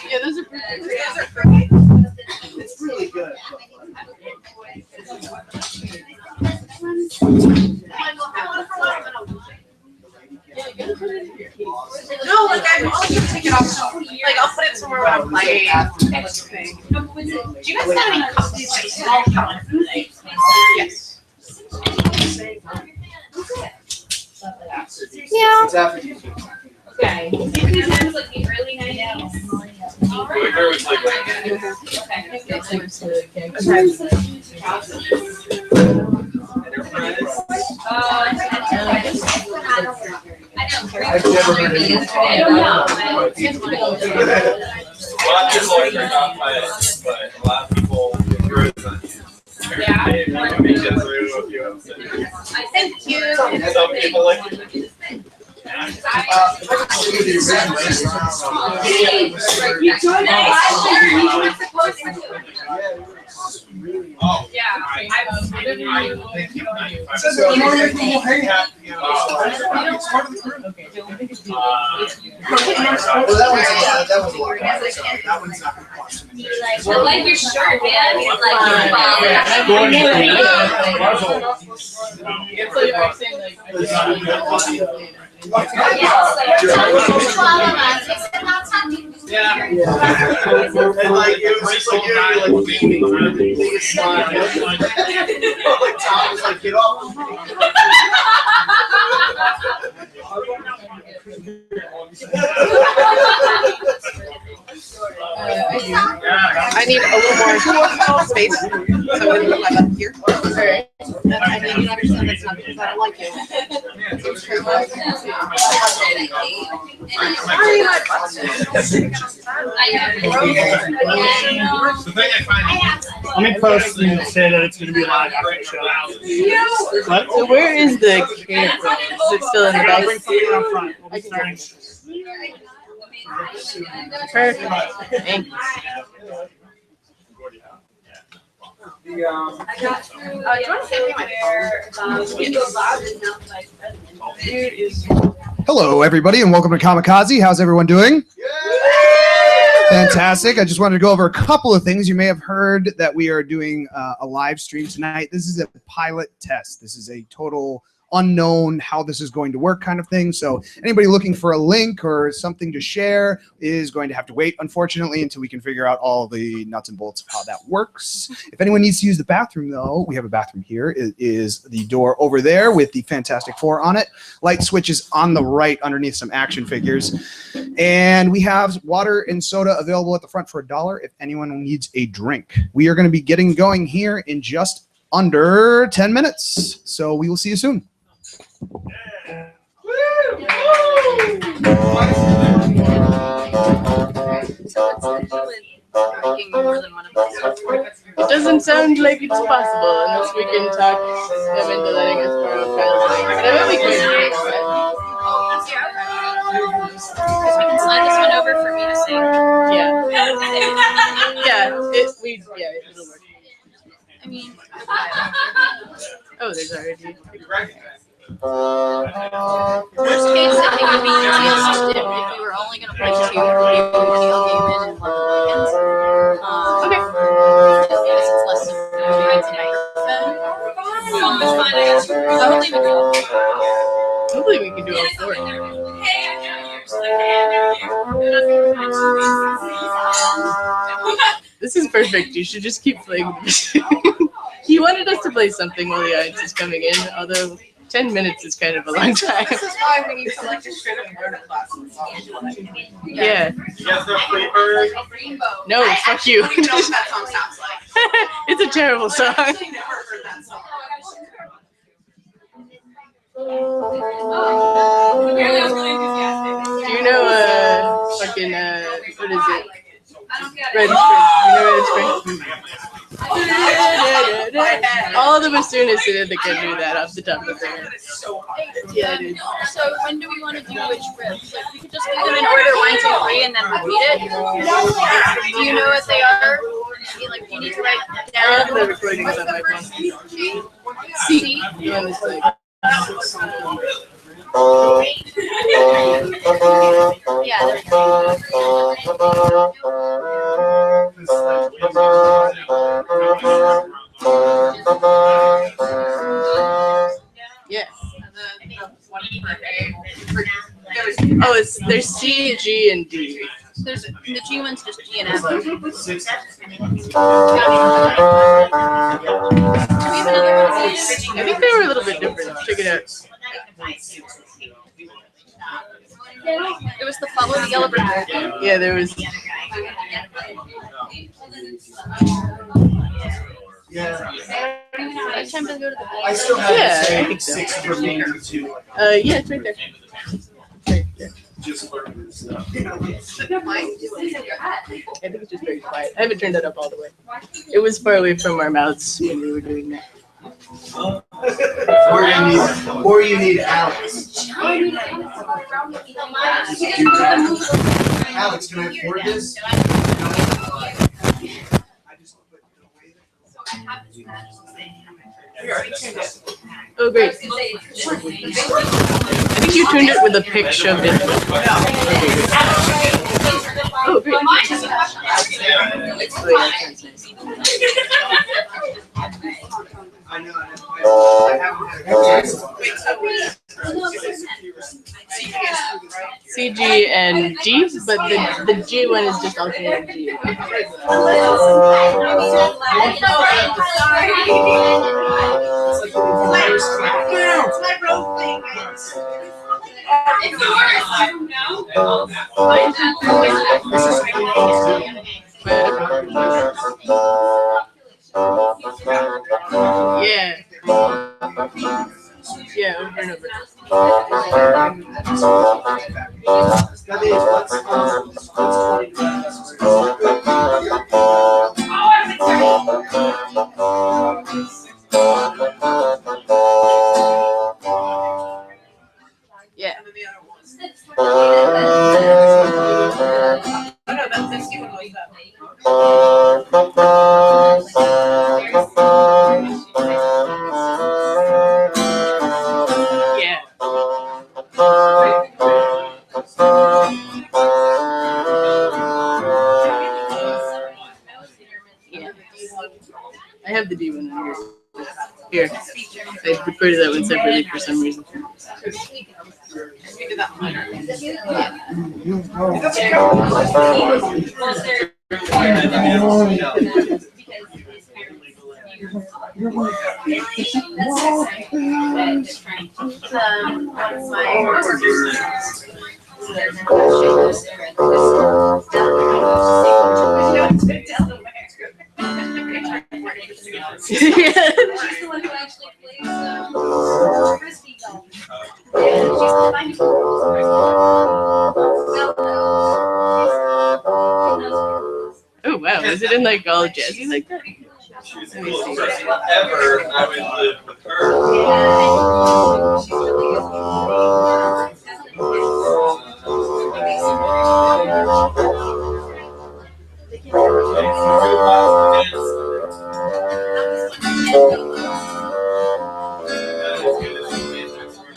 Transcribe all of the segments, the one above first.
Yeah, those are perfect. It's really good. No, like I'll just take it off. Like I'll put it somewhere where I'm playing. Do you guys have any companies like small cups? Yes. Yeah. It's after. Okay. Sometimes like the early 90s. I've never heard of it. I don't know. A lot of people are turned off by it, but a lot of people agree with it. Yeah. They make it through a few episodes. Thank you. Some people like it. Oh, Yeah. I like your shirt, man. yeah. And like it was just like you're like beaming through the biggest smile. Like Tom was like, get off. I need a little more space, so I'm going to put my button here. Alright. I need you to understand that's not because I don't like it. Sorry, my button. The thing I find. Let me post and say that it's going to be live after the show. What? So where is the camera? Is it still in the back? I'll bring it up front. We'll be starting. Perfect. Thank you. Do you want to say my Hello, everybody, and welcome to COMICAZI. How's everyone doing? Fantastic. I just wanted to go over a couple of things. You may have heard that we are doing a live stream tonight. This is a pilot test. This is a total unknown how this is going to work kind of thing. So anybody looking for a link or something to share is going to have to wait, unfortunately, until we can figure out all the nuts and bolts of how that works. If anyone needs to use the bathroom, though, we have a bathroom here. It is the door over there with the Fantastic Four on it. Light switch is on the right underneath some action figures. And we have water and soda available at the front for $1 if anyone needs a drink. We are going to be getting going here in just under 10 minutes. So we will see you soon. So what's the deal with drinking more than one of us? It doesn't sound like it's possible unless we can talk them into letting us borrow Kyle's thing. But I bet we can. We can slide this one over for me to sing. Yeah. It'll work. I mean, Oh, there's already. worst case, I think it would be easiest if we were only going to play 2 people when Neil came in and London Lincolns. Okay. Because it's less than tonight. Hopefully we can do all 4. This is perfect. You should just keep playing. He wanted us to play something while the audience is coming in, although 10 minutes is kind of a long time. This is why we need to like just straight up learn a class. Yeah. You guys know Freebird? No, fuck you. I don't even know what that song sounds like. It's a terrible song. I've actually never heard that song. Do you know fucking what is it? Red Spring. You know Red Spring? All the bassoonists in it that can do that off the top of their head. Yeah, dude. So when do we want to do which riffs? Like we could just do them in order 1, 2, 3 and then repeat it. Do you know what they are? Like, do you need to write I down? have the recordings on my phone. C. You want this like Yeah. Oh, there's C, G, and D. There's the G one's just G and F. Like, Do we have another one? I think they were a little bit different. Check it out. It was the follow the yellow brick road. Yeah, there was. yeah. It's time to go to the I still have Yeah, the I same think so. 6 remaining to Yeah, it's right there. just learn this stuff. I think it's just very quiet. I haven't turned it up all the way. It was far away from our mouths when we were doing that. Or you need Alex. Alex, can I afford this? Oh, great. I think you tuned it with a pick shoved in. Oh, great. Oh, yeah, that's nice. I know. C, G, and G, but the G one is just alternating G. Yeah. Yeah, over and over. Yeah. Yeah. Yeah. I have the D one here. Here. I recorded that one separately for some reason. Oh wow, is it in like all jazzy like that? Let me see. Ever I would live with her.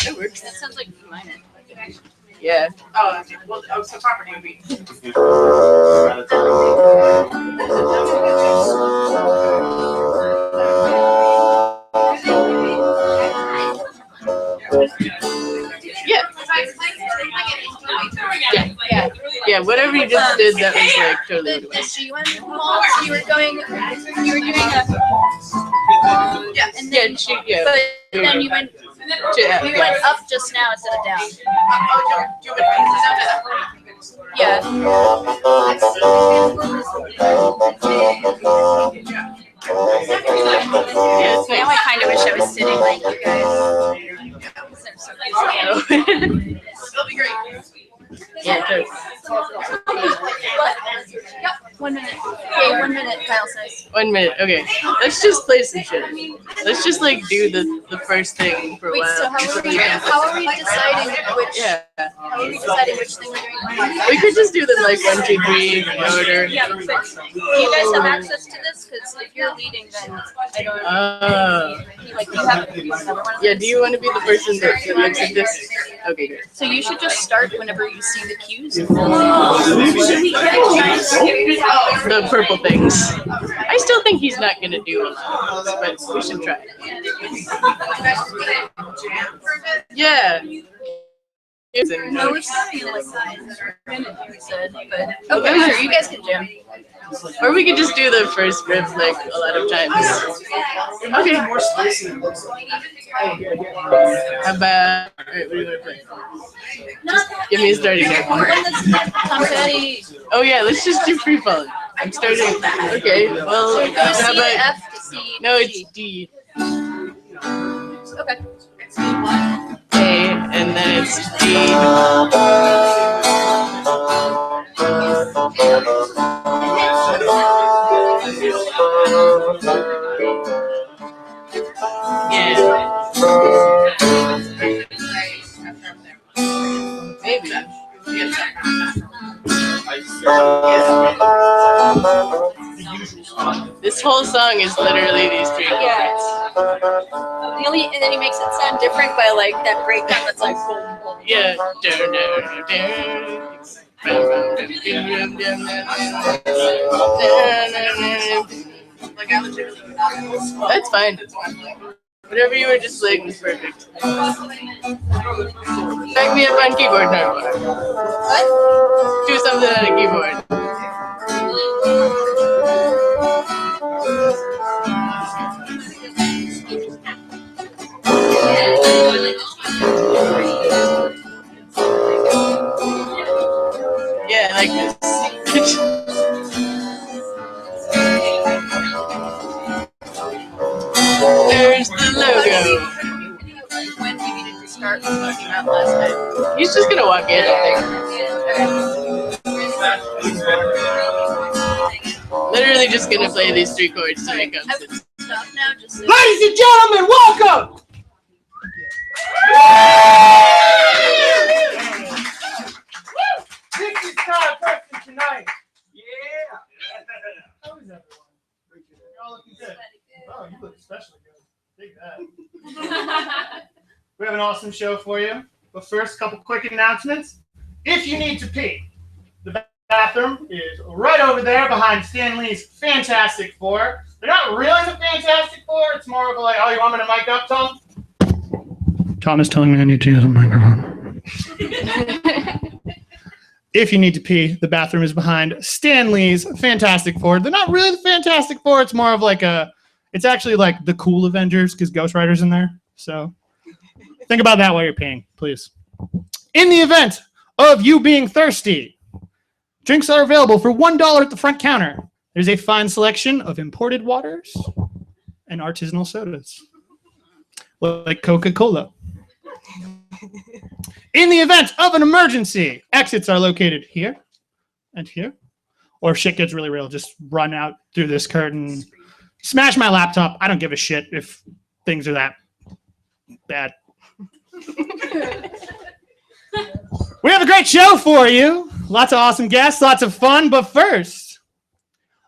That works. That sounds like mine. Yeah. Oh, well, so property would be. Yeah. Yeah. Yeah. Whatever you just did, that was like totally what it The was. G one, you were doing a, Yeah. and Yeah. then, Yeah. but then you went, Yeah. we went up just now instead of down. Oh, do you want Yeah. Yeah, it's Now I kind of wish I was sitting like you guys. That'll be great. Yeah, it does. Yep, 1 minute. Okay, 1 minute. file size? 1 minute. Okay. Let's just play some shit. Let's just like do the first thing for a Wait, while. so how are we deciding which? Yeah. How are we deciding which thing we're doing? We could just do them like 1, 2, 3 in order. Yeah, but do you guys have access to this? Because if you're leading, then I don't. Like you have to use another one. Of Yeah, these. do you want to be the person that looks at this? Okay, good. So you should just start whenever you see the cues. The purple things. I still think he's not going to do a lot, but we should try. Yeah. No, it's not like you said, but okay, sure, you guys can jam. Or we could just do the first riff like a lot of times. Okay. How about, alright, what do you want to play? Just give me a starting note. Tom Petty. Oh yeah, let's just do free falling. I'm starting. Okay, well, So it goes how C to about, F to C. no, to it's G. D. Okay. A, and then it's G. Maybe. This whole song is literally these three chords. And then he makes it sound different by like that breakdown that's like boom, boom. Yeah. That's fine. Whatever you were just playing was perfect. Back me up on keyboard now. What? Do something on a keyboard. Yeah, like this. There's the logo. When we needed to start talking about last night. He's just gonna walk in, I think. Literally just gonna play these three chords till he comes I in. would stop now. Just so Ladies and gentlemen, welcome! This is Todd Preston tonight. Yeah. How is everyone? You're all looking good. Oh, you look especially good. Dig that. We have an awesome show for you. But first, a couple quick announcements. If you need to pee, the bathroom is right over there behind Stan Lee's Fantastic Four. They're not really the Fantastic Four. It's more of a like, oh, you want me to mic up, Tom? Tom is telling me I need to use a microphone. If you need to pee, the bathroom is behind Stan Lee's Fantastic Four. They're not really the Fantastic Four. It's more of like it's actually like the cool Avengers because Ghost Rider's in there. So think about that while you're peeing, please. In the event of you being thirsty, drinks are available for $1 at the front counter. There's a fine selection of imported waters and artisanal sodas, like Coca-Cola. In the event of an emergency, exits are located here and here. Or if shit gets really real, just run out through this curtain, smash my laptop. I don't give a shit if things are that bad. We have a great show for you. Lots of awesome guests, lots of fun. But first,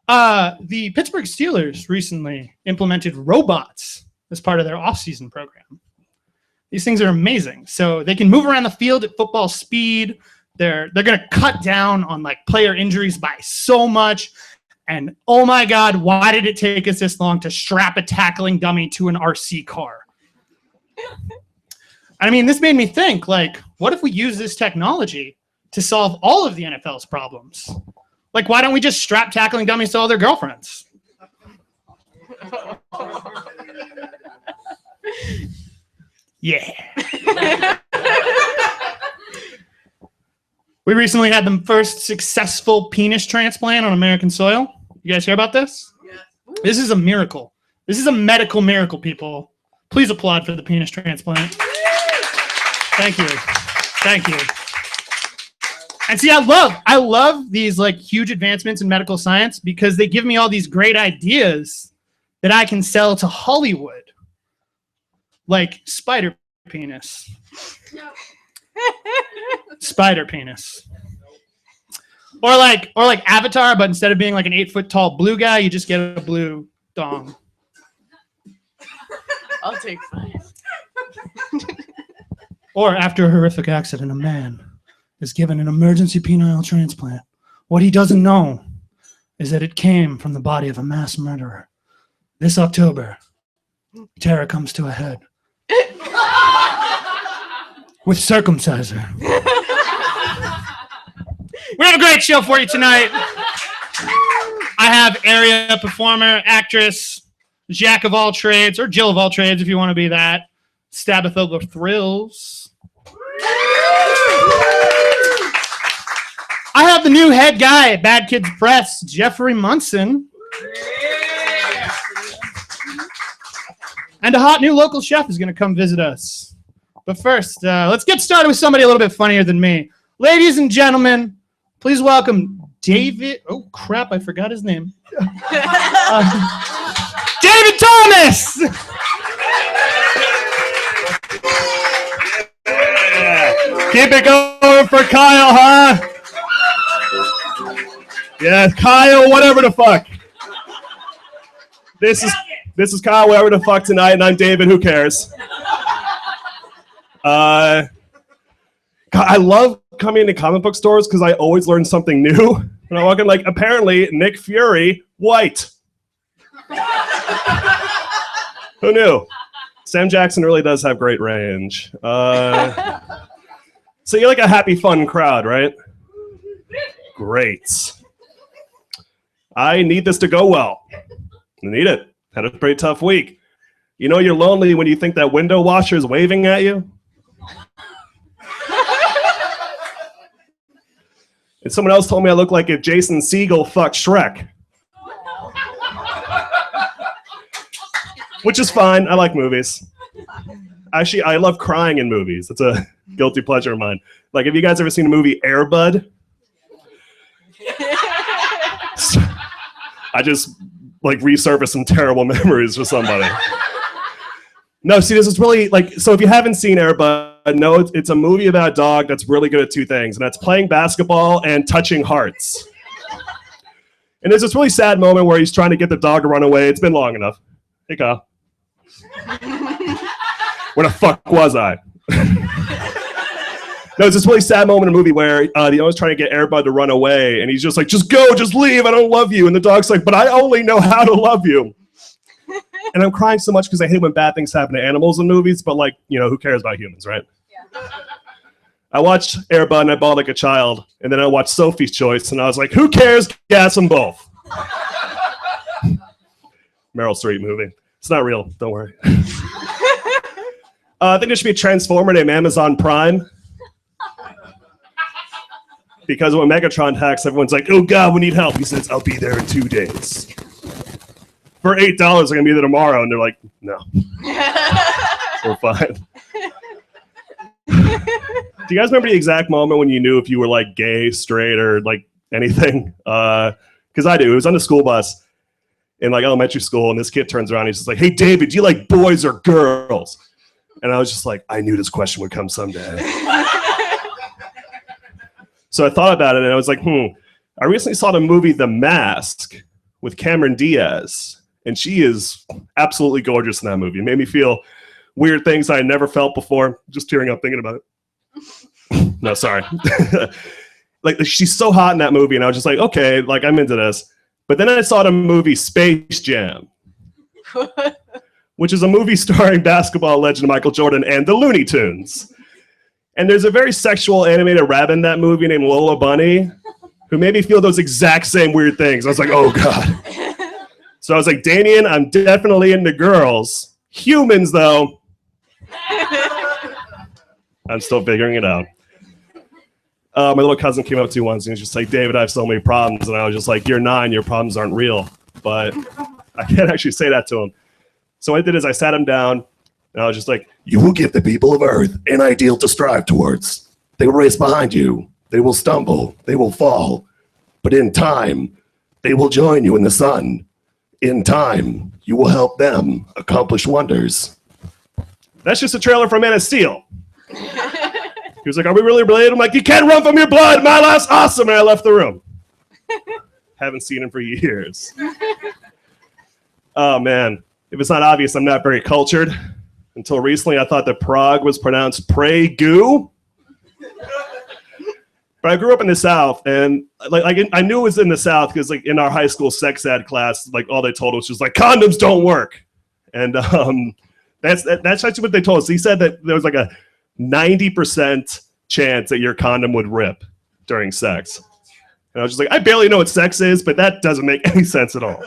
the Pittsburgh Steelers recently implemented robots as part of their off-season program. These things are amazing. So they can move around the field at football speed. They're going to cut down on like player injuries by so much. And oh my God, why did it take us this long to strap a tackling dummy to an RC car? I mean, this made me think, like, what if we use this technology to solve all of the NFL's problems? Like, why don't we just strap tackling dummies to all their girlfriends? Yeah. We recently had the first successful penis transplant on American soil. You guys hear about this? Yeah. This is a miracle. This is a medical miracle, people. Please applaud for the penis transplant. Thank you. Thank you. And see, I love these like huge advancements in medical science because they give me all these great ideas that I can sell to Hollywood. Like spider penis. Spider penis. Or like Avatar, but instead of being like an 8-foot tall blue guy, you just get a blue dong. I'll take 5. Or after a horrific accident, a man is given an emergency penile transplant. What he doesn't know is that it came from the body of a mass murderer. This October, terror comes to a head. With Circumciser. We have a great show for you tonight. I have area performer, actress, Jack of all trades, or Jill of all trades if you want to be that, Stabatha the Thrills. I have the new head guy at Bad Kids Press, Jeffrey Munson. And a hot new local chef is going to come visit us. But first, let's get started with somebody a little bit funnier than me. Ladies and gentlemen, please welcome David. Oh, crap, I forgot his name. David Thomas! Keep it going for Kyle, huh? Yeah, Kyle, whatever the fuck. This is Kyle, whatever the fuck tonight, and I'm David, who cares? I love coming into comic book stores because I always learn something new. When I walk in, like, apparently Nick Fury, white. Who knew? Sam Jackson really does have great range. So you're like a happy, fun crowd, right? Great. I need this to go well. I need it. Had a pretty tough week. You know you're lonely when you think that window washer is waving at you? And someone else told me I look like if Jason Segel fucked Shrek. Which is fine. I like movies. Actually, I love crying in movies. It's a guilty pleasure of mine. Like, have you guys ever seen the movie Air Bud? I just, like, resurfaced some terrible memories for somebody. No, see, this is really, like, so if you haven't seen Air Bud, no, it's a movie about a dog that's really good at 2 things, and that's playing basketball and touching hearts. And there's this really sad moment where he's trying to get the dog to run away. It's been long enough. Hey, Kyle. Where the fuck was I? No, it's this really sad moment in the movie where the owner's trying to get Air Bud to run away, and he's just like, just go, just leave, I don't love you. And the dog's like, but I only know how to love you. And I'm crying so much because I hate when bad things happen to animals in movies, but like, you know, who cares about humans, right? Yeah. I watched Air Bud and I bawled like a child, and then I watched Sophie's Choice, and I was like, who cares? Gas them both. Meryl Streep movie. It's not real, don't worry. I think there should be a Transformer named Amazon Prime. Because when Megatron hacks, everyone's like, oh God, we need help. He says, I'll be there in 2 days. For $8, I'm going to be there tomorrow. And they're like, no. We're fine. Do you guys remember the exact moment when you knew if you were like gay, straight, or like anything? Because I do. It was on the school bus in like elementary school. And this kid turns around and he's just like, hey, David, do you like boys or girls? And I was just like, I knew this question would come someday. So I thought about it and I was like, I recently saw the movie The Mask with Cameron Diaz. And she is absolutely gorgeous in that movie. It made me feel weird things I had never felt before. Just tearing up thinking about it. No, sorry. Like, she's so hot in that movie. And I was just like, okay, like, I'm into this. But then I saw the movie Space Jam. Which is a movie starring basketball legend Michael Jordan and the Looney Tunes. And there's a very sexual animated rabbit in that movie named Lola Bunny, who made me feel those exact same weird things. I was like, oh God. So I was like, Damien, I'm definitely into girls. Humans, though. I'm still figuring it out. My little cousin came up to me once and he was just like, David, I have so many problems. And I was just like, you're 9, your problems aren't real. But I can't actually say that to him. So what I did is I sat him down and I was just like, you will give the people of Earth an ideal to strive towards. They will race behind you. They will stumble. They will fall. But in time, they will join you in the sun. In time, you will help them accomplish wonders. That's just a trailer for Man of Steel. He was like, are we really related? I'm like, you can't run from your blood. My life's awesome. And I left the room. Haven't seen him for years. Oh, man. If it's not obvious, I'm not very cultured. Until recently, I thought that Prague was pronounced Prague. But I grew up in the South, and I knew it was in the South because like in our high school sex ed class, like all they told us was like condoms don't work, and that's actually what they told us. He said that there was like a 90% chance that your condom would rip during sex, and I was just like, I barely know what sex is, but that doesn't make any sense at all.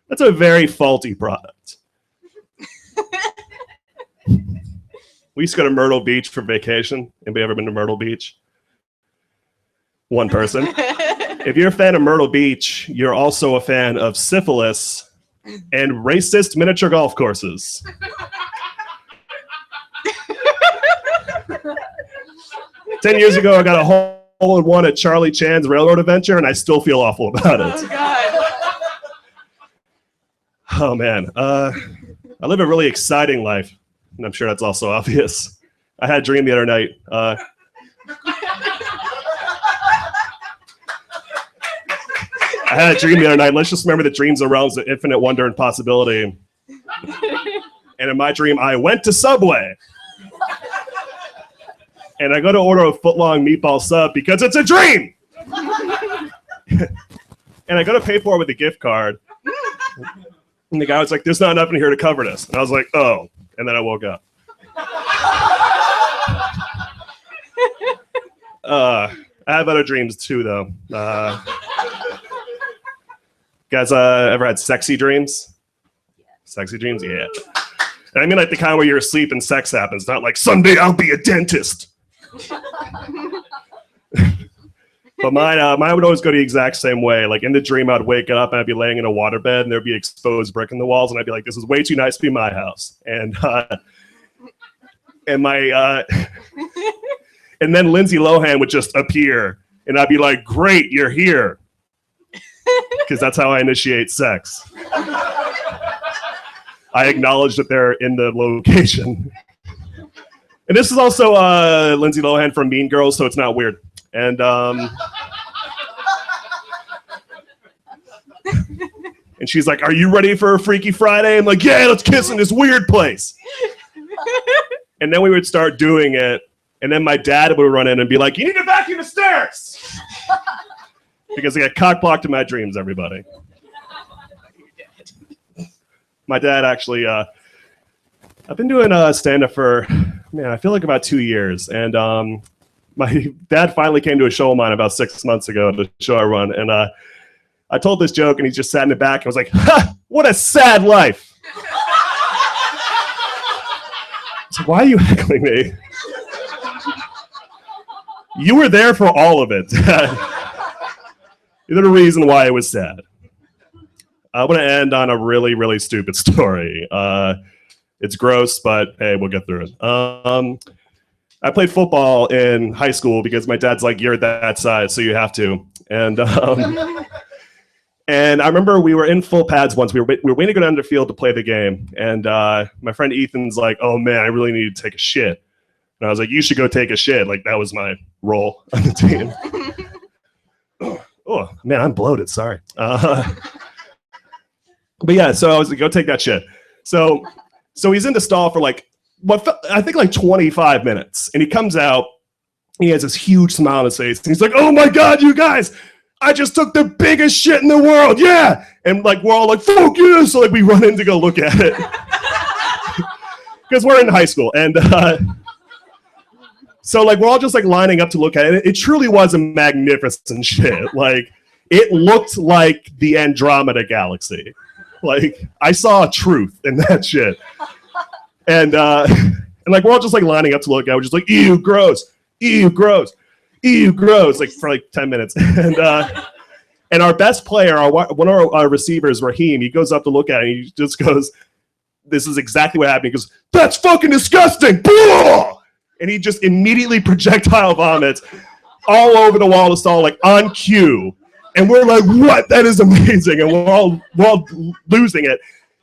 That's a very faulty product. We used to go to Myrtle Beach for vacation. Anybody ever been to Myrtle Beach? One person. If you're a fan of Myrtle Beach, you're also a fan of syphilis and racist miniature golf courses. 10 years ago, I got a hole-in-one at Charlie Chan's Railroad Adventure, and I still feel awful about it. Oh, God. Oh, man. I live a really exciting life, and I'm sure that's also obvious. I had a dream the other night. I had a dream the other night. Let's just remember that dreams are realms of infinite wonder and possibility. And in my dream, I went to Subway. And I go to order a foot-long meatball sub because it's a dream. And I go to pay for it with a gift card. And the guy was like, there's not enough in here to cover this. And I was like, oh. And then I woke up. I have other dreams too, though. Guys, ever had sexy dreams? Sexy dreams? Yeah. And I mean like the kind where you're asleep and sex happens, not like, someday I'll be a dentist. But mine would always go the exact same way. Like in the dream, I'd wake up and I'd be laying in a waterbed and there'd be exposed brick in the walls. And I'd be like, this is way too nice to be my house. And and then Lindsay Lohan would just appear and I'd be like, great, you're here. Because that's how I initiate sex. I acknowledge that they're in the location. And this is also Lindsay Lohan from Mean Girls, so it's not weird. And and she's like, are you ready for a Freaky Friday? I'm like, yeah, let's kiss in this weird place. And then we would start doing it. And then my dad would run in and be like, you need to vacuum the stairs. Because I get cock blocked in my dreams, everybody. My dad actually, I've been doing stand-up for, I feel like about 2 years. And my dad finally came to a show of mine about 6 months ago, the show I run. And I told this joke and he just sat in the back and was like, ha, what a sad life. So why are you heckling me? You were there for all of it. You're the reason why it was sad. I want to end on a really, really stupid story. It's gross, but hey, we'll get through it. I played football in high school because my dad's like, you're that size, so you have to. And and I remember we were in full pads once. We were waiting to go down to the field to play the game. And my friend Ethan's like, oh man, I really need to take a shit. And I was like, you should go take a shit. Like that was my role on the team. Oh man, I'm bloated. Sorry. But yeah, so I was like, go take that shit. So he's in the stall for like, I think like 25 minutes. And he comes out, he has this huge smile on his face. And he's like, oh my God, you guys, I just took the biggest shit in the world. Yeah. And like, we're all like, fuck you. So like we run in to go look at it. Because we're in high school. And so like, we're all just like lining up to look at it. It truly was a magnificent shit. Like it looked like the Andromeda Galaxy. Like I saw truth in that shit. And like we're all just like lining up to look at it. We're just like, ew, gross, ew, gross, ew, gross, like for like 10 minutes. And our best player, one of our receivers, Raheem, he goes up to look at it and he just goes, this is exactly what happened. He goes, that's fucking disgusting. And he just immediately projectile vomits all over the wall of the stall, like on cue. And we're like, what? That is amazing. And we're all losing it.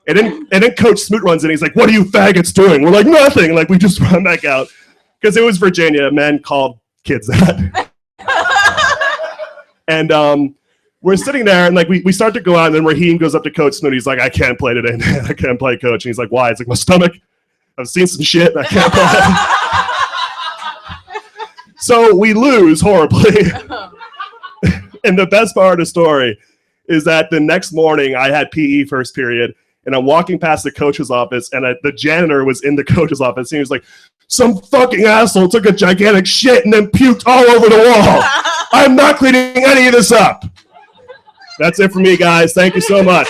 And then Coach Smoot runs in. He's like, what are you faggots doing? We're like, nothing. Like, we just run back out. Because it was Virginia. Men called kids that. And we're sitting there, and like we start to go out, and then Raheem goes up to Coach Smoot. He's like, I can't play today, man. I can't play, Coach. And he's like, why? It's like, my stomach. I've seen some shit, and I can't play. So we lose horribly. And the best part of the story is that the next morning I had PE first period, and I'm walking past the coach's office, and the janitor was in the coach's office, and he was like, some fucking asshole took a gigantic shit and then puked all over the wall. I'm not cleaning any of this up. That's it for me, guys. Thank you so much.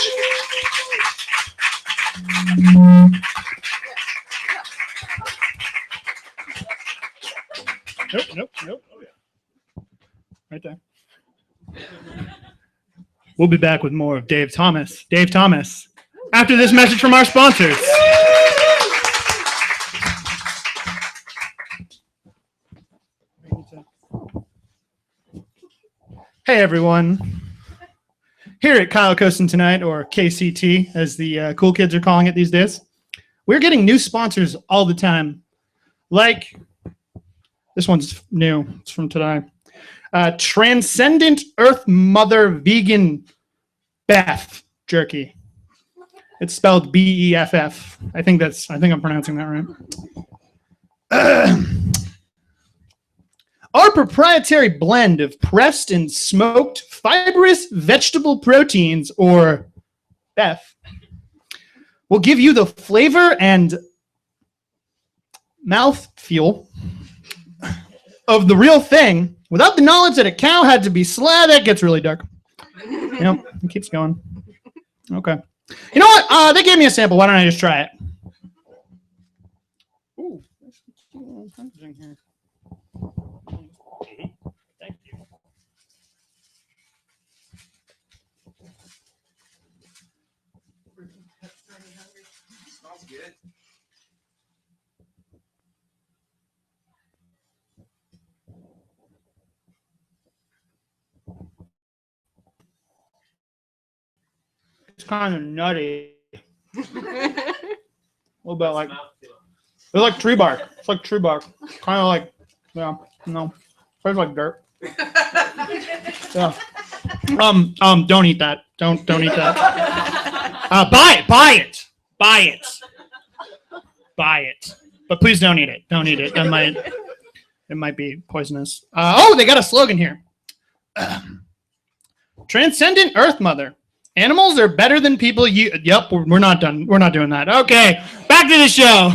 Nope. Right there. We'll be back with more of Dave Thomas. Dave Thomas, after this message from our sponsors. Hey, everyone. Here at Kyle Coston tonight, or KCT, as the cool kids are calling it these days, we're getting new sponsors all the time. Like, this one's new. It's from today. Transcendent Earth Mother Vegan Beef Jerky. It's spelled B-E-F-F. I think I'm pronouncing that right. Our proprietary blend of pressed and smoked fibrous vegetable proteins, or BEF, will give you the flavor and mouthfeel of the real thing without the knowledge that a cow had to be slaughtered. That gets really dark. Yep, it keeps going. Okay. You know what? They gave me a sample. Why don't I just try it? Ooh, in here. Thank you. Smells good. It's kind of nutty. A little bit like, it's like tree bark. It's like tree bark. Kind of like, yeah, no, tastes like dirt. Yeah. Don't eat that. Don't eat that. Buy it. But please don't eat it. Don't eat it. It might be poisonous. They got a slogan here. Transcendent Earth Mother. Animals are better than people. Yep, we're not done. We're not doing that. Okay, back to the show.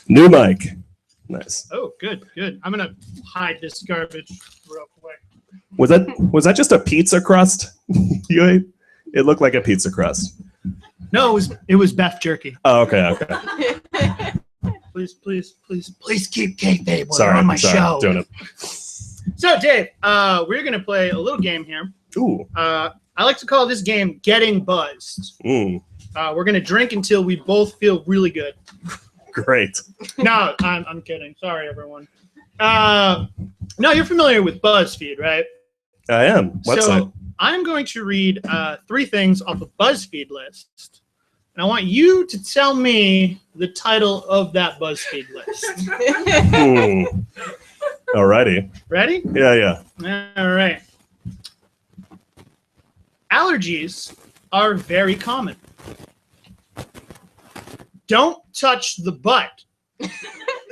New mic. Nice. Oh, good. I'm gonna hide this garbage real quick. Was that just a pizza crust you ate? It looked like a pizza crust. No, it was beef jerky. Oh, okay. Please keep kayfabe while you're on my show. Doing it. So, Dave, we're gonna play a little game here. Ooh. I like to call this game "Getting Buzzed." Mm. We're gonna drink until we both feel really good. Great. No, I'm kidding. Sorry, everyone. No, you're familiar with BuzzFeed, right? I am. Website. So I'm going to read 3 things off a BuzzFeed list, and I want you to tell me the title of that BuzzFeed list. Alrighty. Ready? Yeah. All right. Allergies are very common. Don't touch the butt.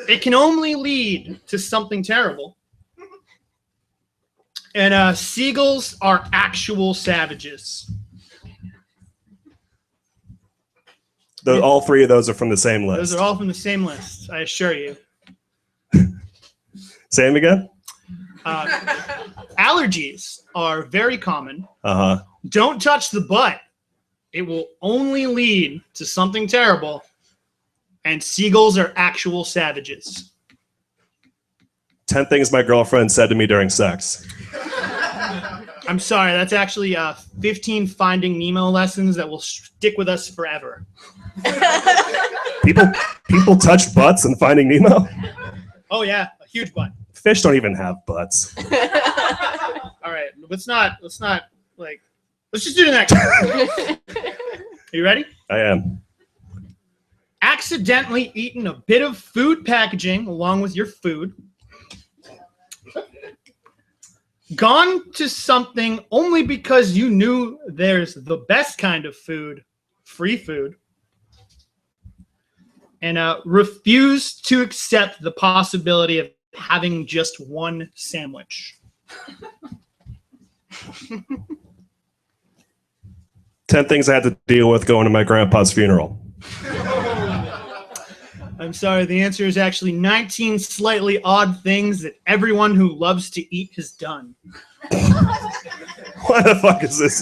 It can only lead to something terrible. And seagulls are actual savages. All 3 of those are from the same list. Those are all from the same list, I assure you. Say them again? Allergies are very common. Uh-huh. Don't touch the butt. It will only lead to something terrible. And seagulls are actual savages. 10 things my girlfriend said to me during sex. I'm sorry. That's actually 15 Finding Nemo lessons that will stick with us forever. People touch butts in Finding Nemo. Oh yeah, a huge butt. Fish don't even have butts. All right, let's just do the next one. Are you ready? I am. Accidentally eaten a bit of food packaging along with your food. Gone to something only because you knew there's the best kind of food, free food. And refused to accept the possibility of having just one sandwich. 10 things I had to deal with going to my grandpa's funeral. I'm sorry, the answer is actually 19 slightly odd things that everyone who loves to eat has done. What the fuck is this?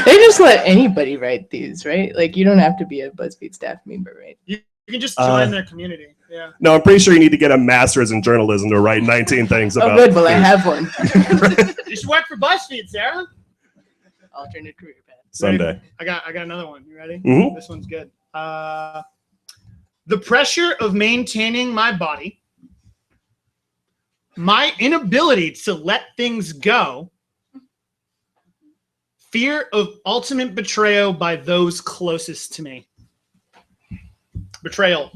They just let anybody write these, right? Like, you don't have to be a BuzzFeed staff member, right? You can just join their community. Yeah. No, I'm pretty sure you need to get a master's in journalism to write 19 things about. Oh, good. Well, I have one. You should work for BuzzFeed, Sarah. Alternate career path. Someday. I got another one. You ready? Mhm. This one's good. The pressure of maintaining my body, my inability to let things go, fear of ultimate betrayal by those closest to me. Betrayal.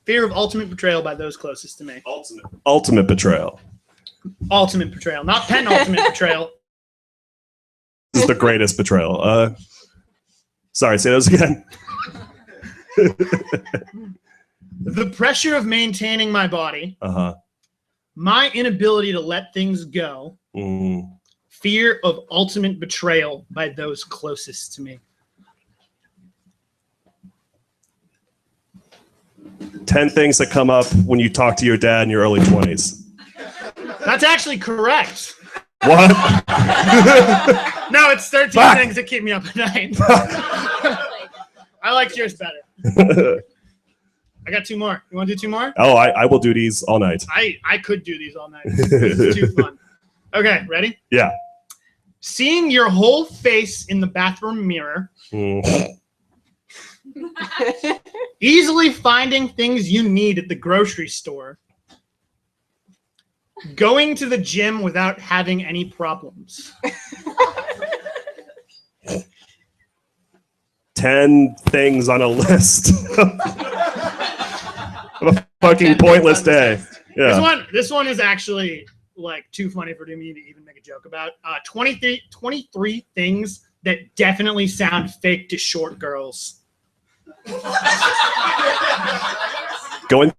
Fear of ultimate betrayal by those closest to me. Ultimate betrayal. Ultimate betrayal, not penultimate betrayal. This is the greatest betrayal. Sorry, say those again. The pressure of maintaining my body, my inability to let things go, fear of ultimate betrayal by those closest to me. 10 things that come up when you talk to your dad in your early 20s. That's actually correct. What? No, it's 13 Fuck. things that keep me up at night. I like yours better. I got 2 more. You want to do 2 more? Oh, I will do these all night. I could do these all night. It's too fun. Okay, ready? Yeah. Seeing your whole face in the bathroom mirror. Easily finding things you need at the grocery store. Going to the gym without having any problems. 10 things on a list. Of a fucking pointless day. Yeah. This one is actually like too funny for me to even make a joke about. 23 things that definitely sound fake to short girls. Going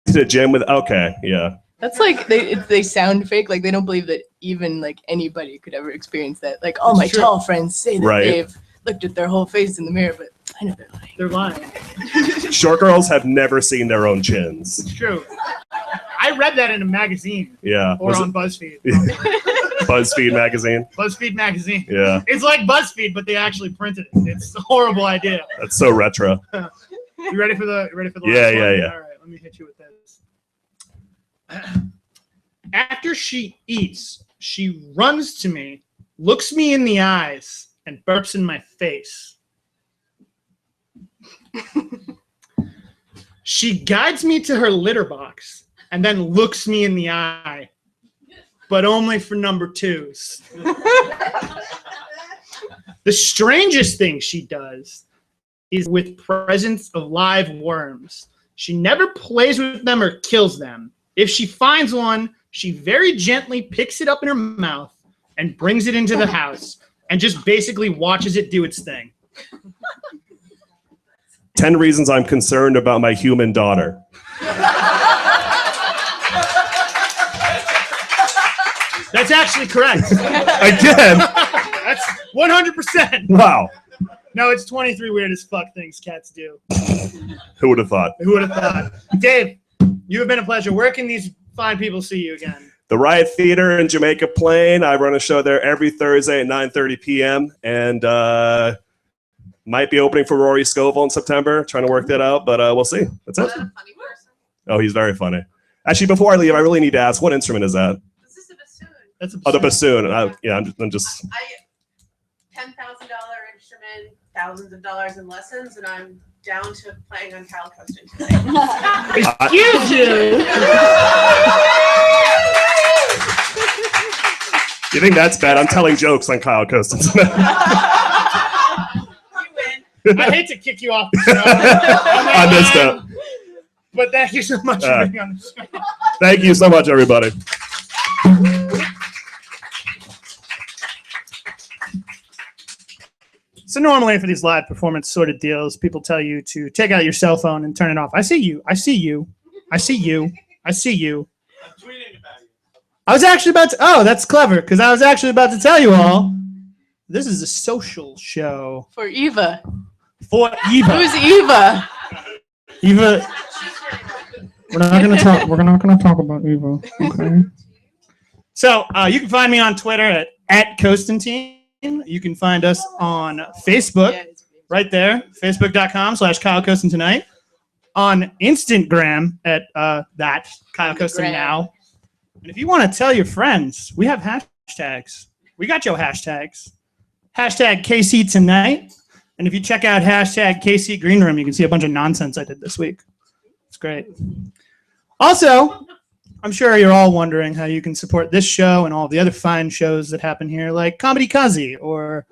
to the gym with, okay, yeah. That's like they sound fake. Like they don't believe that even like anybody could ever experience that. Like all my tall friends say that they've looked at their whole face in the mirror, but I know they're lying. They're lying. Short girls have never seen their own chins. It's true. I read that in a magazine. Yeah. Or on BuzzFeed. BuzzFeed magazine. BuzzFeed magazine. Yeah. It's like BuzzFeed, but they actually printed it. It's a horrible idea. That's so retro. You ready for the last one? Yeah. All right, let me hit you with this. After she eats, she runs to me, looks me in the eyes, and burps in my face. She guides me to her litter box and then looks me in the eye, but only for number 2s. The strangest thing she does is with presents of live worms. She never plays with them or kills them. If she finds one, she very gently picks it up in her mouth and brings it into the house and just basically watches it do its thing. 10 reasons I'm concerned about my human daughter. That's actually correct. Again. That's 100%. Wow. No, it's 23 weird as fuck things cats do. Who would have thought? Who would have thought? Dave, you have been a pleasure. Where can these fine people see you again? The Riot Theater in Jamaica Plain. I run a show there every Thursday at 9:30 p.m. And might be opening for Rory Scovel in September. Trying to work that out, but we'll see. That's it. Oh, he's very funny. Actually, before I leave, I really need to ask, what instrument is that? This is a bassoon. That's on the absurd. bassoon. And I'm just $10,000 instrument, thousands of dollars in lessons, and I'm down to playing on Kyle Coston today. Excuse you. You think that's bad? I'm telling jokes on Kyle Coston. You win. I hate to kick you off the show. I missed that. But thank you so much for being on the show. Thank you so much, everybody. So normally for these live performance sort of deals, people tell you to take out your cell phone and turn it off. I see you. I see you. I see you. I see you. I'm tweeting about you. I was actually about to. Oh, that's clever, because I was actually about to tell you all. This is a social show For Eva. for Eva. Who's Eva? Eva. We're not gonna talk. We're not gonna talk about Eva. Okay. So you can find me on Twitter at Costantine. You can find us on Facebook, right there, facebook.com/Kyle Coston Tonight. On Instagram at that Kyle Coston Now. And if you want to tell your friends, we have hashtags. We got your hashtags. Hashtag KC Tonight. And if you check out hashtag KC Green Room, you can see a bunch of nonsense I did this week. It's great. Also, I'm sure you're all wondering how you can support this show and all the other fine shows that happen here, like COMICAZI or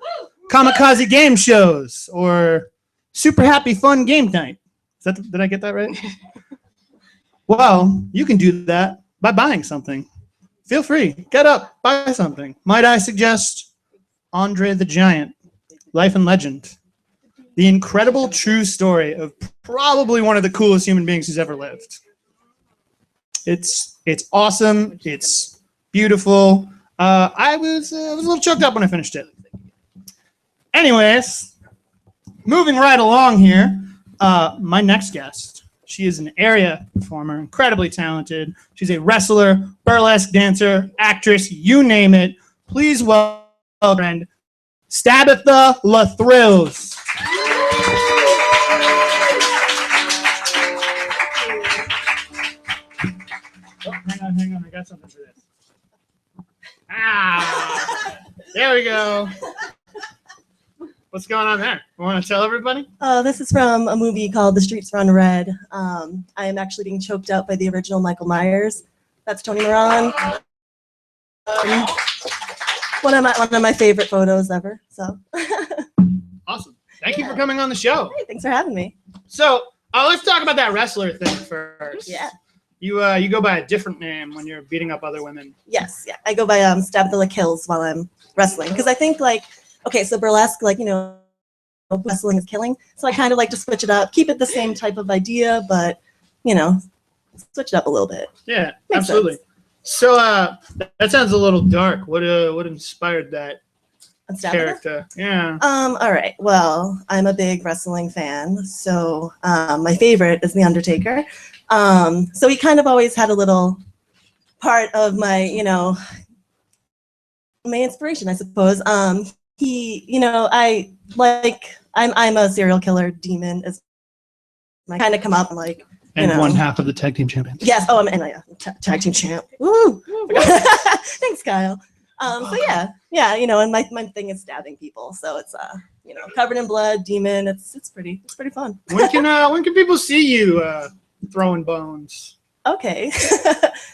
COMICAZI game shows or Super Happy Fun Game Night. Did I get that right? Well, you can do that by buying something. Feel free. Get up. Buy something. Might I suggest Andre the Giant, Life and Legend. The incredible true story of probably one of the coolest human beings who's ever lived. It's awesome. It's beautiful. I was a little choked up when I finished it. Anyways, moving right along here, my next guest. She is an area performer, incredibly talented. She's a wrestler, burlesque dancer, actress, you name it. Please welcome friend Stabitha LaThrills. Oh, hang on. I got something for this. There we go. What's going on there? You want to tell everybody? This is from a movie called The Streets Run Red. I am actually being choked out by the original Michael Myers. That's Tony Moran. One of my favorite photos ever. So. Awesome. Thank you for coming on the show. Hey, thanks for having me. So let's talk about that wrestler thing first. Yeah. You go by a different name when you're beating up other women. Yes. Yeah. I go by Stabitha LaKills while I'm wrestling because I think so burlesque, wrestling is killing. So I kind of like to switch it up, keep it the same type of idea, but, switch it up a little bit. Yeah, Makes absolutely. sense. So that sounds a little dark. What inspired that character? Yeah. All right. Well, I'm a big wrestling fan. So my favorite is The Undertaker. So he kind of always had a little part of my, my inspiration, I suppose. I'm a serial killer demon is I kind of come up and one half of the tag team champions. Yes. Oh, tag team champ. Woo! Thanks, Kyle. So yeah, and my thing is stabbing people. So it's covered in blood, demon. It's pretty fun. When can people see you throwing bones? Okay.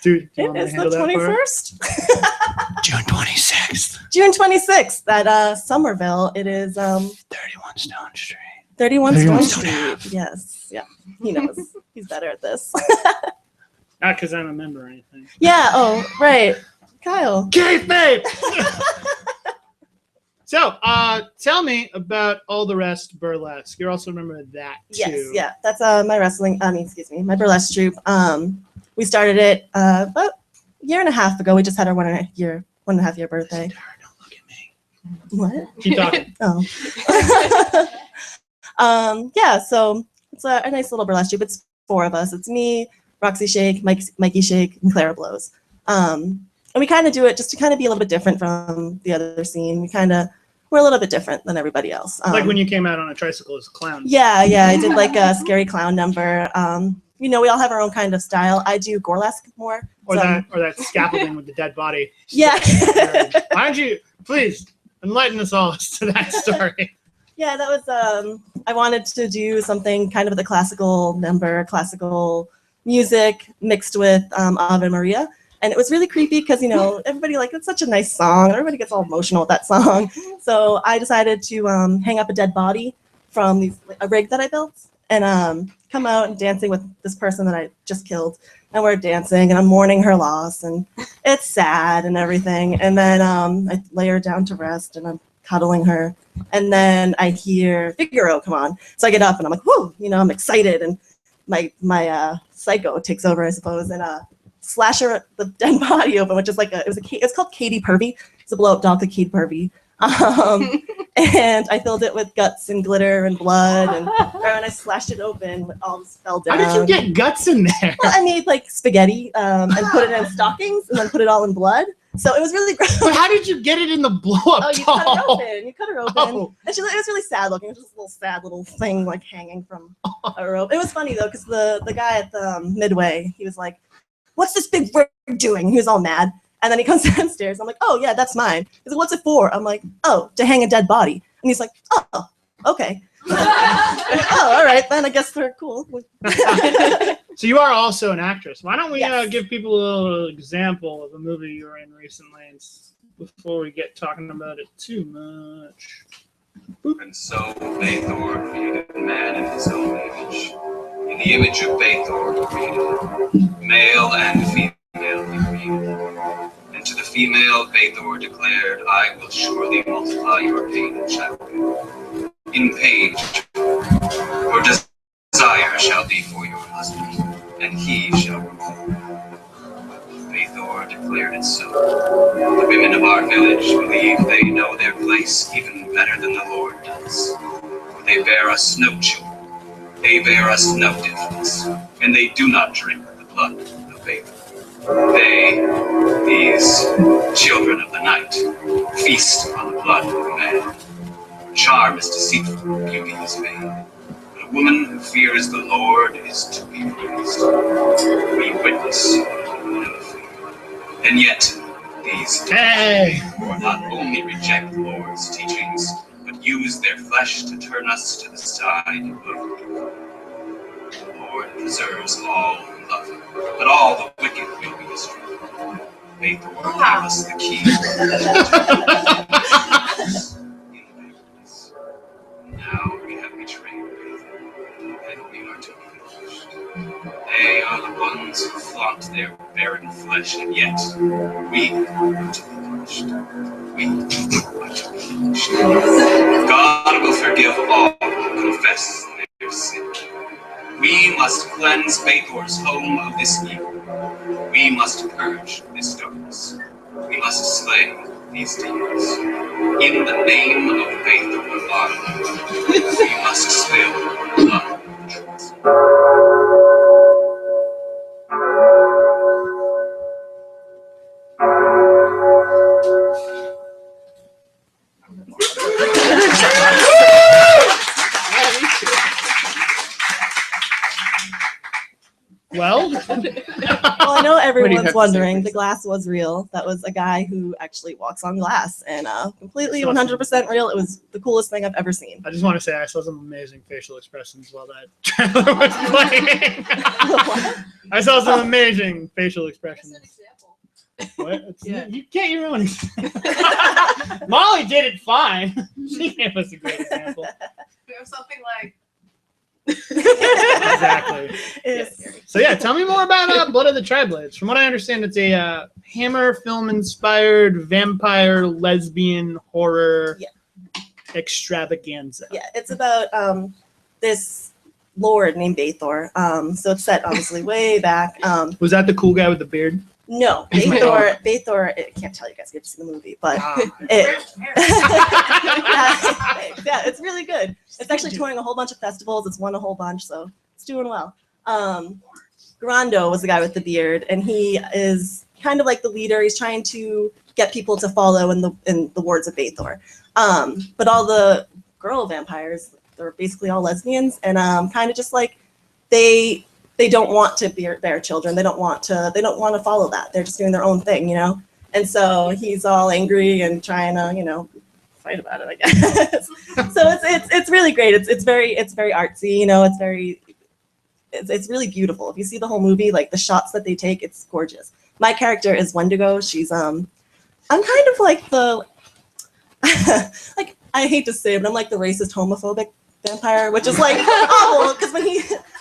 Dude, do you want me to It's the handle that part? 21st. June 26th. June 26th at Somerville. It is 31 Stone Street. 31 Stone 31 Street. Stone Yes. Yeah. He knows. He's better at this. Not because I'm a member or anything. Yeah. Oh, right. Kyle. Kayfabe! So, tell me about All the Rest Burlesque. You're also a member of that, too. Yes. Yeah. That's my burlesque troupe. We started it about a year and a half ago. We just had our 1.5 year birthday. Don't look at me. What? Keep talking. Oh. Yeah, so it's a nice little burlesque troupe. It's 4 of us. It's me, Roxy Shake, Mikey Shake, and Clara Blows. And we kind of do it just to kind of be a little bit different from the other scene. We're a little bit different than everybody else. Like when you came out on a tricycle as a clown. Yeah, I did a scary clown number. we all have our own kind of style. I do burlesque more. Or so- that scaffolding with the dead body. Yeah. Why don't you please enlighten us all as to that story? Yeah, that was I wanted to do something kind of with a classical number, classical music mixed with Ave Maria. And it was really creepy because, everybody it's such a nice song. Everybody gets all emotional with that song. So I decided to hang up a dead body from a rig that I built and come out and dancing with this person that I just killed. And we're dancing and I'm mourning her loss and it's sad and everything. And then I lay her down to rest and I'm cuddling her. And then I hear Figaro come on. So I get up and I'm like, whoo, I'm excited. And my psycho takes over, I suppose, and slash the dead body open, which is it's called Katie Pervy. It's a blow up doll called Katie Pervy. And I filled it with guts and glitter and blood, and I slashed it open, it all just fell down. How did you get guts in there? Well, I made spaghetti and put it in stockings and then put it all in blood. So it was really gross. But how did you get it in the blow up You doll? cut her open. You cut her open. Oh. And it was really sad looking. It was just a little sad little thing hanging from a rope. It was funny though, because the guy at the Midway, he was like, "What's this big rig doing?" He was all mad. And then he comes downstairs. I'm like, "Oh yeah, that's mine." He's like, "What's it for?" I'm like, "Oh, to hang a dead body." And he's like, "Oh, okay." Oh, all right, then I guess they're cool. So you are also an actress. Why don't we Yes. give people a little example of a movie you were in recently before we get talking about it too much? And so Bathor created man in his own image. In the image of Bathor created him. Male and female he created him. And to the female Bathor declared, "I will surely multiply your pain and childhood. In page, your desire shall be for your husband, and he shall rule." Bathor declared it so. The women of our village believe they know their place even better than the Lord does. For they bear us no children. They bear us no difference, and they do not drink the blood of Bathor. They, these children of the night, feast on the blood of man. Charm is deceitful, beauty is vain. But a woman who fears the Lord is to be praised. We witness no fear. And yet, these not only reject the Lord's teachings, but use their flesh to turn us to the side of evil. The Lord preserves all who love him, but all the wicked will be destroyed. Bathor gave us the key. Now we have betrayed Bathor, and we are to be punished. They are the ones who flaunt their barren flesh, and yet we are to be punished. We are to be punished. God will forgive all who confess their sin. We must cleanse Bathor's home of this evil. We must purge this darkness. We must slay these demons. In the name of Bathor, our Lord, we must spill blood of truth. Well, Well, I know everyone's wondering. The glass was real. That was a guy who actually walks on glass, and completely 100% real. It was the coolest thing I've ever seen. I just want to say I saw some amazing facial expressions while that trailer was playing. I saw some amazing facial expressions. What? You get your own. Molly did it fine. She gave us a great example. We have something like. Exactly. Yes. So yeah, tell me more about Blood of the Triblades. From what I understand, it's a Hammer film-inspired vampire lesbian horror extravaganza. Yeah, it's about this lord named Bathor. So it's set obviously way back. Was that the cool guy with the beard? No, Bathor. I can't tell you guys. You have to see the movie, but yeah, it's really good. It's actually touring a whole bunch of festivals. It's won a whole bunch, so it's doing well. Grando was the guy with the beard, and he is kind of like the leader. He's trying to get people to follow in the words of Bathor. But all the girl vampires, they're basically all lesbians, and kind of just like they they don't want to bear children. They don't want to follow that. They're just doing their own thing, you know? And so he's all angry and trying to, you know, fight about it, I guess. So it's really great. It's very artsy, you know, it's really beautiful. If you see the whole movie, like the shots that they take, it's gorgeous. My character is Wendigo. She's I'm kind of like the like, I hate to say it, but I'm like the racist homophobic vampire, which is like awful, because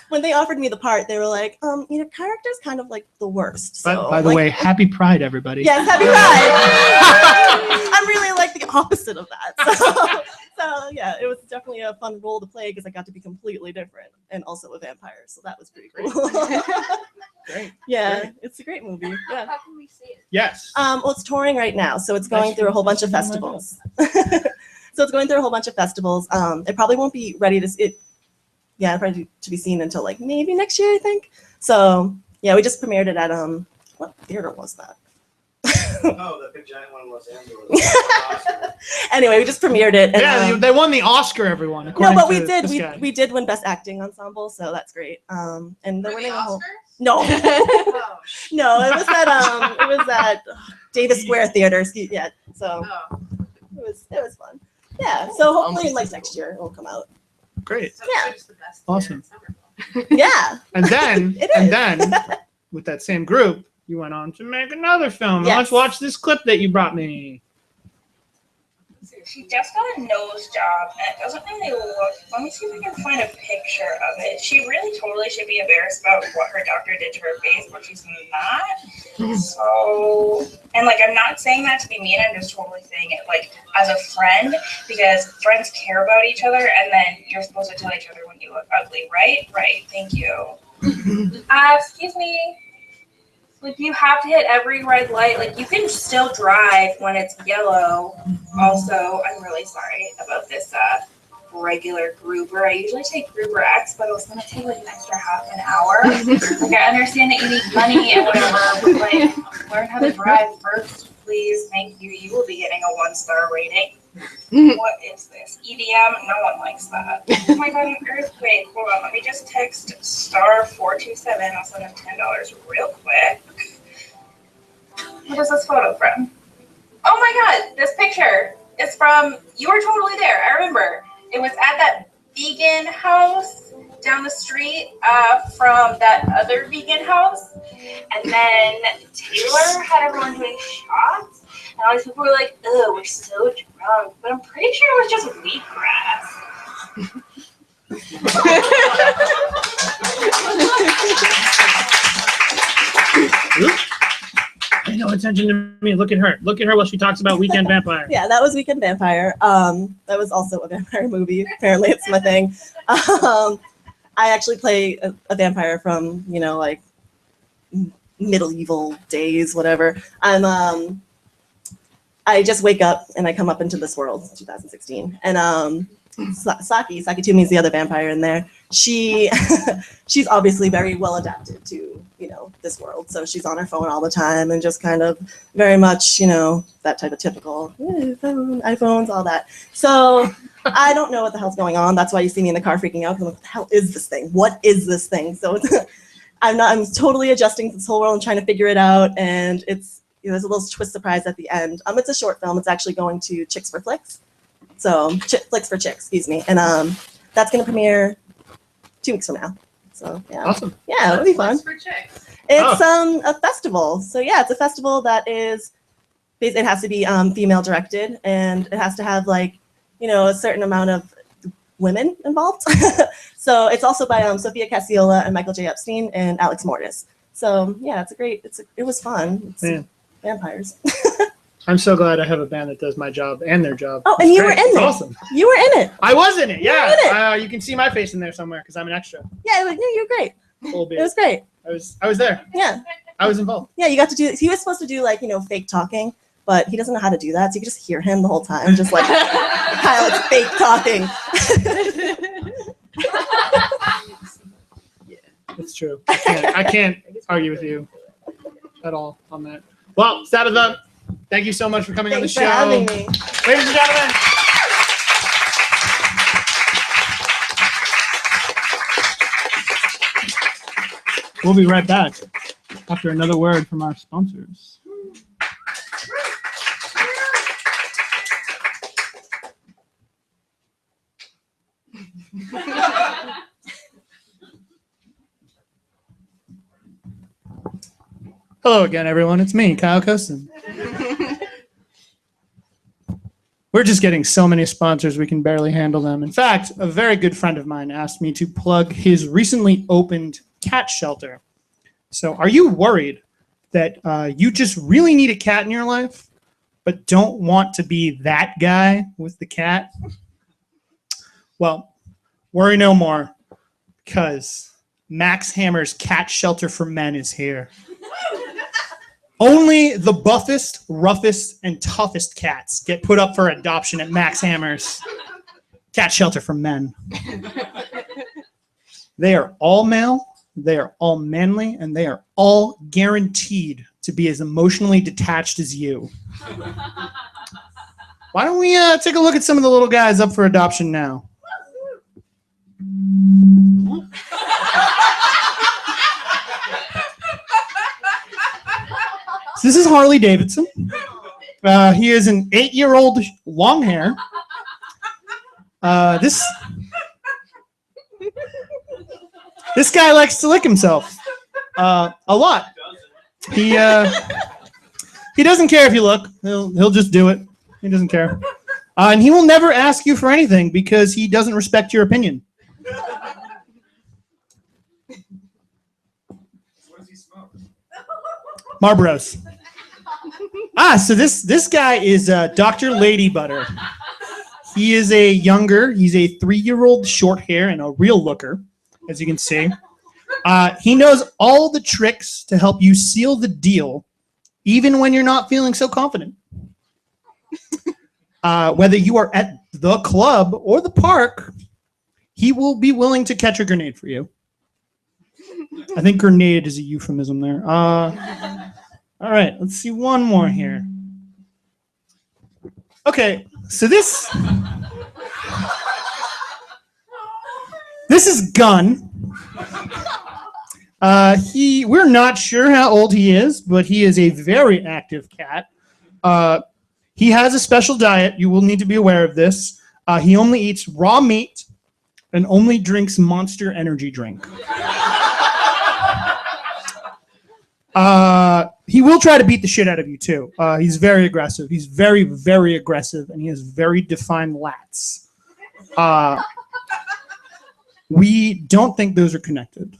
when they offered me the part, they were like, your character's kind of like the worst. So, by the way, happy Pride, everybody. Yes, happy Pride. I'm really like the opposite of that. So yeah, it was definitely a fun role to play because I got to be completely different and also a vampire. So that was pretty cool. Great. Yeah, Great. It's a great movie. Yeah. How can we see it? Yes. Well, it's touring right now, so it's going through a whole bunch of festivals. So it's going through a whole bunch of festivals. It probably won't be ready probably to be seen until like maybe next year, I think. So yeah, we just premiered it at what theater was that? Oh, the big giant one in Los Angeles. Anyway, we just premiered it. And, Yeah, they won the Oscar, everyone. no, according but we to did. this guy. We did win Best Acting Ensemble, so that's great. And they're For winning the a whole. Oscars? No, Oh. no, it was at Davis Square Theater. Yeah, so Oh. it was fun. Yeah, so hopefully like next year it will come out. Great. So Yeah. it's just the best. Awesome. Yeah, And then, It and is. then, with that same group, you went on to make another film. Yes. Let's watch this clip that you brought me. She just got a nose job, and it doesn't really look. Let me see if I can find a picture of it. She really totally should be embarrassed about what her doctor did to her face, but she's not. So, and like, I'm not saying that to be mean. I'm just totally saying it like as a friend, because friends care about each other, and then you're supposed to tell each other when you look ugly, right? Right. Thank you. Excuse me. Like, you have to hit every red light. Like, you can still drive when it's yellow. Also, I'm really sorry about this regular Gruber. I usually take Gruber X, but it was going to take like an extra half an hour. Like, I understand that you need money and whatever, but like, learn how to drive first, please. Thank you. You will be getting a 1-star rating. What is this? EDM? No one likes that. Oh my god, an earthquake. Hold on, let me just text *427. I'll send him $10 real quick. What is this photo from? Oh my god, this picture is from, you were totally there. I remember. It was at that vegan house down the street from that other vegan house. And then Taylor had everyone doing shots. And all these people were like, oh, we're so drunk. But I'm pretty sure it was just wheatgrass. Pay no attention to me. Look at her. Look at her while she talks about Weekend Vampire. yeah, that was Weekend Vampire. That was also a vampire movie. Apparently, it's my thing. I actually play a vampire from like medieval days, whatever. I just wake up and I come up into this world, 2016, and Saki Toomey is the other vampire in there. She's obviously very well adapted to this world, so she's on her phone all the time and just kind of very much that type of typical iPhones, all that. So I don't know what the hell's going on. That's why you see me in the car freaking out, because I'm like, what the hell is this thing? What is this thing? So I'm totally adjusting to this whole world and trying to figure it out, and it's there's a little twist surprise at the end. It's a short film. It's actually going to Chicks for Flicks. So Flicks for Chicks, excuse me. And that's going to premiere 2 weeks from now. So yeah. Awesome. Yeah, it'll be fun. For chicks. It's a festival. So yeah, it's a festival that is, it has to be female directed, and it has to have a certain amount of women involved. So it's also by Sophia Cassiola and Michael J. Epstein and Alex Mortis. So yeah, it was fun. It's vampires. I'm so glad I have a band that does my job and their job. Oh, and It's you were great. in It's it. Awesome. You were in it. I was in it. You were Yeah. in You can see my face in there somewhere because I'm an extra. Yeah, you're great. Little bit. It was great. I was there. Yeah. I was involved. Yeah, you got to do. He was supposed to do fake talking, but he doesn't know how to do that. So you could just hear him the whole time, just like Kyle's fake talking. It's true. I can't argue with you at all on that. Well, Sabitha, thank you so much for coming on the Thanks show. for having me. Ladies and gentlemen. We'll be right back after another word from our sponsors. Hello again, everyone. It's me, Kyle Coston. We're just getting so many sponsors we can barely handle them. In fact, a very good friend of mine asked me to plug his recently opened cat shelter. So are you worried that you just really need a cat in your life, but don't want to be that guy with the cat? Well, worry no more, because Max Hammer's Cat Shelter for Men is here. Only the buffest, roughest, and toughest cats get put up for adoption at Max Hammer's Cat Shelter for Men. They are all male, they are all manly, and they are all guaranteed to be as emotionally detached as you. Why don't we take a look at some of the little guys up for adoption now? So this is Harley Davidson. He is an 8-year-old long hair. This guy likes to lick himself a lot. He doesn't care if you look. He'll just do it. He doesn't care. And he will never ask you for anything because he doesn't respect your opinion. What does he smoke? Marlboros. So this guy is Dr. Lady Butter. He's a 3-year-old short hair and a real looker, as you can see. He knows all the tricks to help you seal the deal, even when you're not feeling so confident. Whether you are at the club or the park, he will be willing to catch a grenade for you. I think grenade is a euphemism there. All right, let's see one more here. Okay, so this is Gun. We're not sure how old he is, but he is a very active cat. He has a special diet. You will need to be aware of this. He only eats raw meat and only drinks Monster Energy drink. He will try to beat the shit out of you too. He's very aggressive. He's very, very aggressive, and he has very defined lats. We don't think those are connected.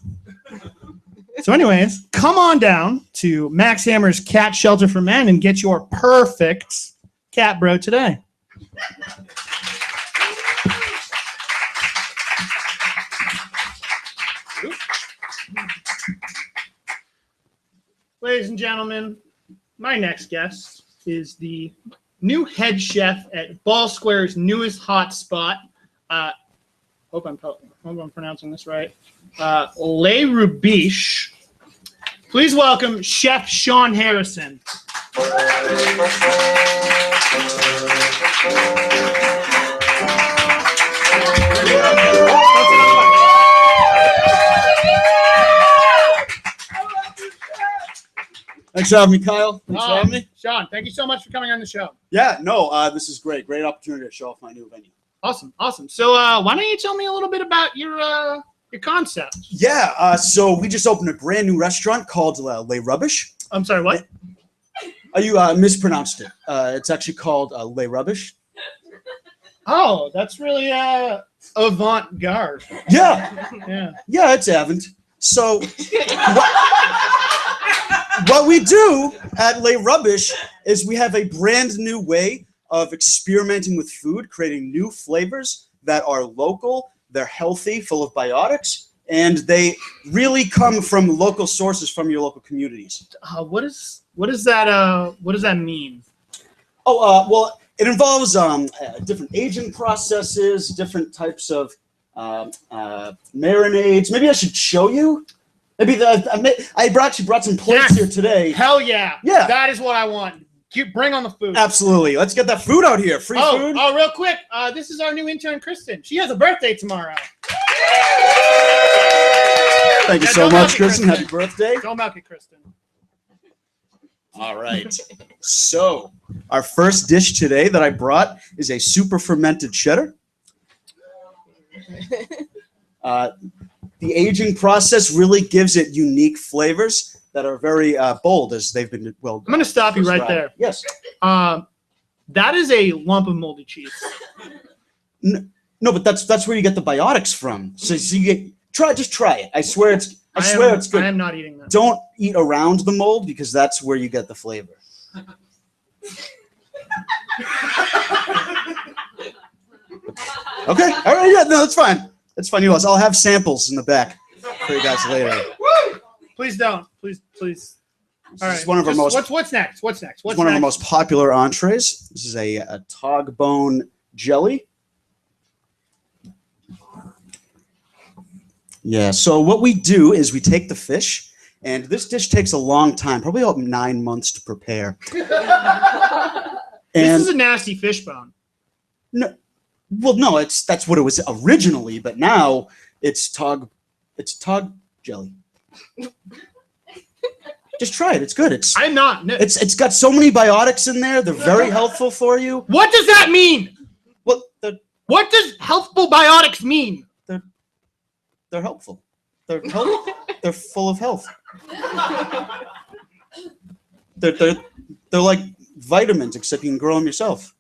So anyways, come on down to Max Hammer's Cat Shelter for Men and get your perfect cat bro today. Ladies and gentlemen, my next guest is the new head chef at Ball Square's newest hot spot. Hope I'm pronouncing this right. Les Rubiches. Please welcome Chef Sean Harrison. Thanks for having me, Kyle. Thanks for having me. Sean, thank you so much for coming on the show. Yeah, no, this is great. Great opportunity to show off my new venue. Awesome. So why don't you tell me a little bit about your concept? Yeah, so we just opened a brand new restaurant called Les Rubbish. I'm sorry, what? You mispronounced it. It's actually called Les Rubbish. Oh, that's really avant-garde. Yeah, it's avant. So what we do at Les Rubbish is we have a brand new way of experimenting with food, creating new flavors that are local, they're healthy, full of biotics, and they really come from local sources from your local communities. What does that mean? Well, it involves different aging processes, different types of marinades. Maybe I should show you. Maybe I brought some plates here today. Hell yeah! Yeah, that is what I want. Bring on the food. Absolutely. Let's get that food out here. Free food. Oh, real quick. This is our new intern, Kristen. She has a birthday tomorrow. Thank you Yeah, so don't much, milk it, Kristen. Happy birthday. Don't milk it, Kristen. All right. So, our first dish today that I brought is a super fermented cheddar. The aging process really gives it unique flavors that are very bold, as they've been well. I'm gonna stop you right described. there. Yes. That is a lump of moldy cheese. No, but that's where you get the biotics from. So you get just try it. I swear it's good. I am not eating that. Don't eat around the mold because that's where you get the flavor. Okay. All right. Yeah. No, that's fine. That's fine. I'll have samples in the back for you guys later. Please don't. Please. All right. It's one of our most. What's next? What's one of our most popular entrees. This is a tog bone jelly. Yeah. So what we do is we take the fish, and this dish takes a long time, probably about 9 months to prepare. This is a nasty fish bone. No. Well, no, that's what it was originally, but now it's tog jelly. Just try it. It's good. I'm not. No. It's got so many biotics in there. They're very helpful for you. What does that mean? Well, what does healthful biotics mean? They're helpful. They're full of health. They're like vitamins, except you can grow them yourself.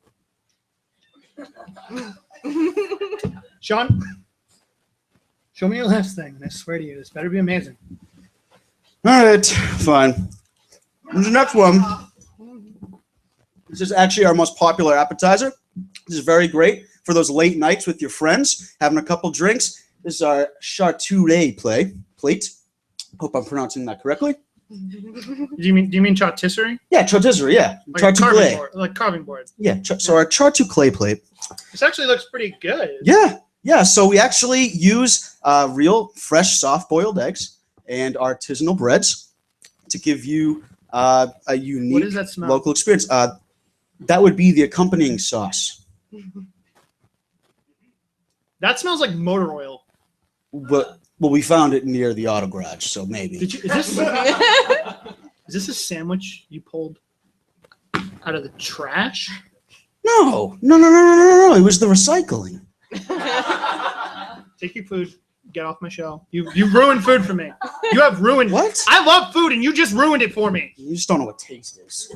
Sean, show me your last thing. I swear to you, this better be amazing. All right, fine. The next one. This is actually our most popular appetizer. This is very great for those late nights with your friends, having a couple drinks. This is our charcuterie plate. Hope I'm pronouncing that correctly. Do you mean charcuterie? Yeah, charcuterie. Yeah, like carving board. Yeah, so our charcuterie plate. This actually looks pretty good. Yeah. So we actually use real, fresh, soft-boiled eggs and artisanal breads to give you a unique What does that smell? local experience. That would be the accompanying sauce. That smells like motor oil. Well, we found it near the auto garage, so maybe. Is this a sandwich you pulled out of the trash? No. It was the recycling. Take your food. Get off my show. You ruined food for me. You have ruined. What? I love food, and you just ruined it for me. You just don't know what taste is.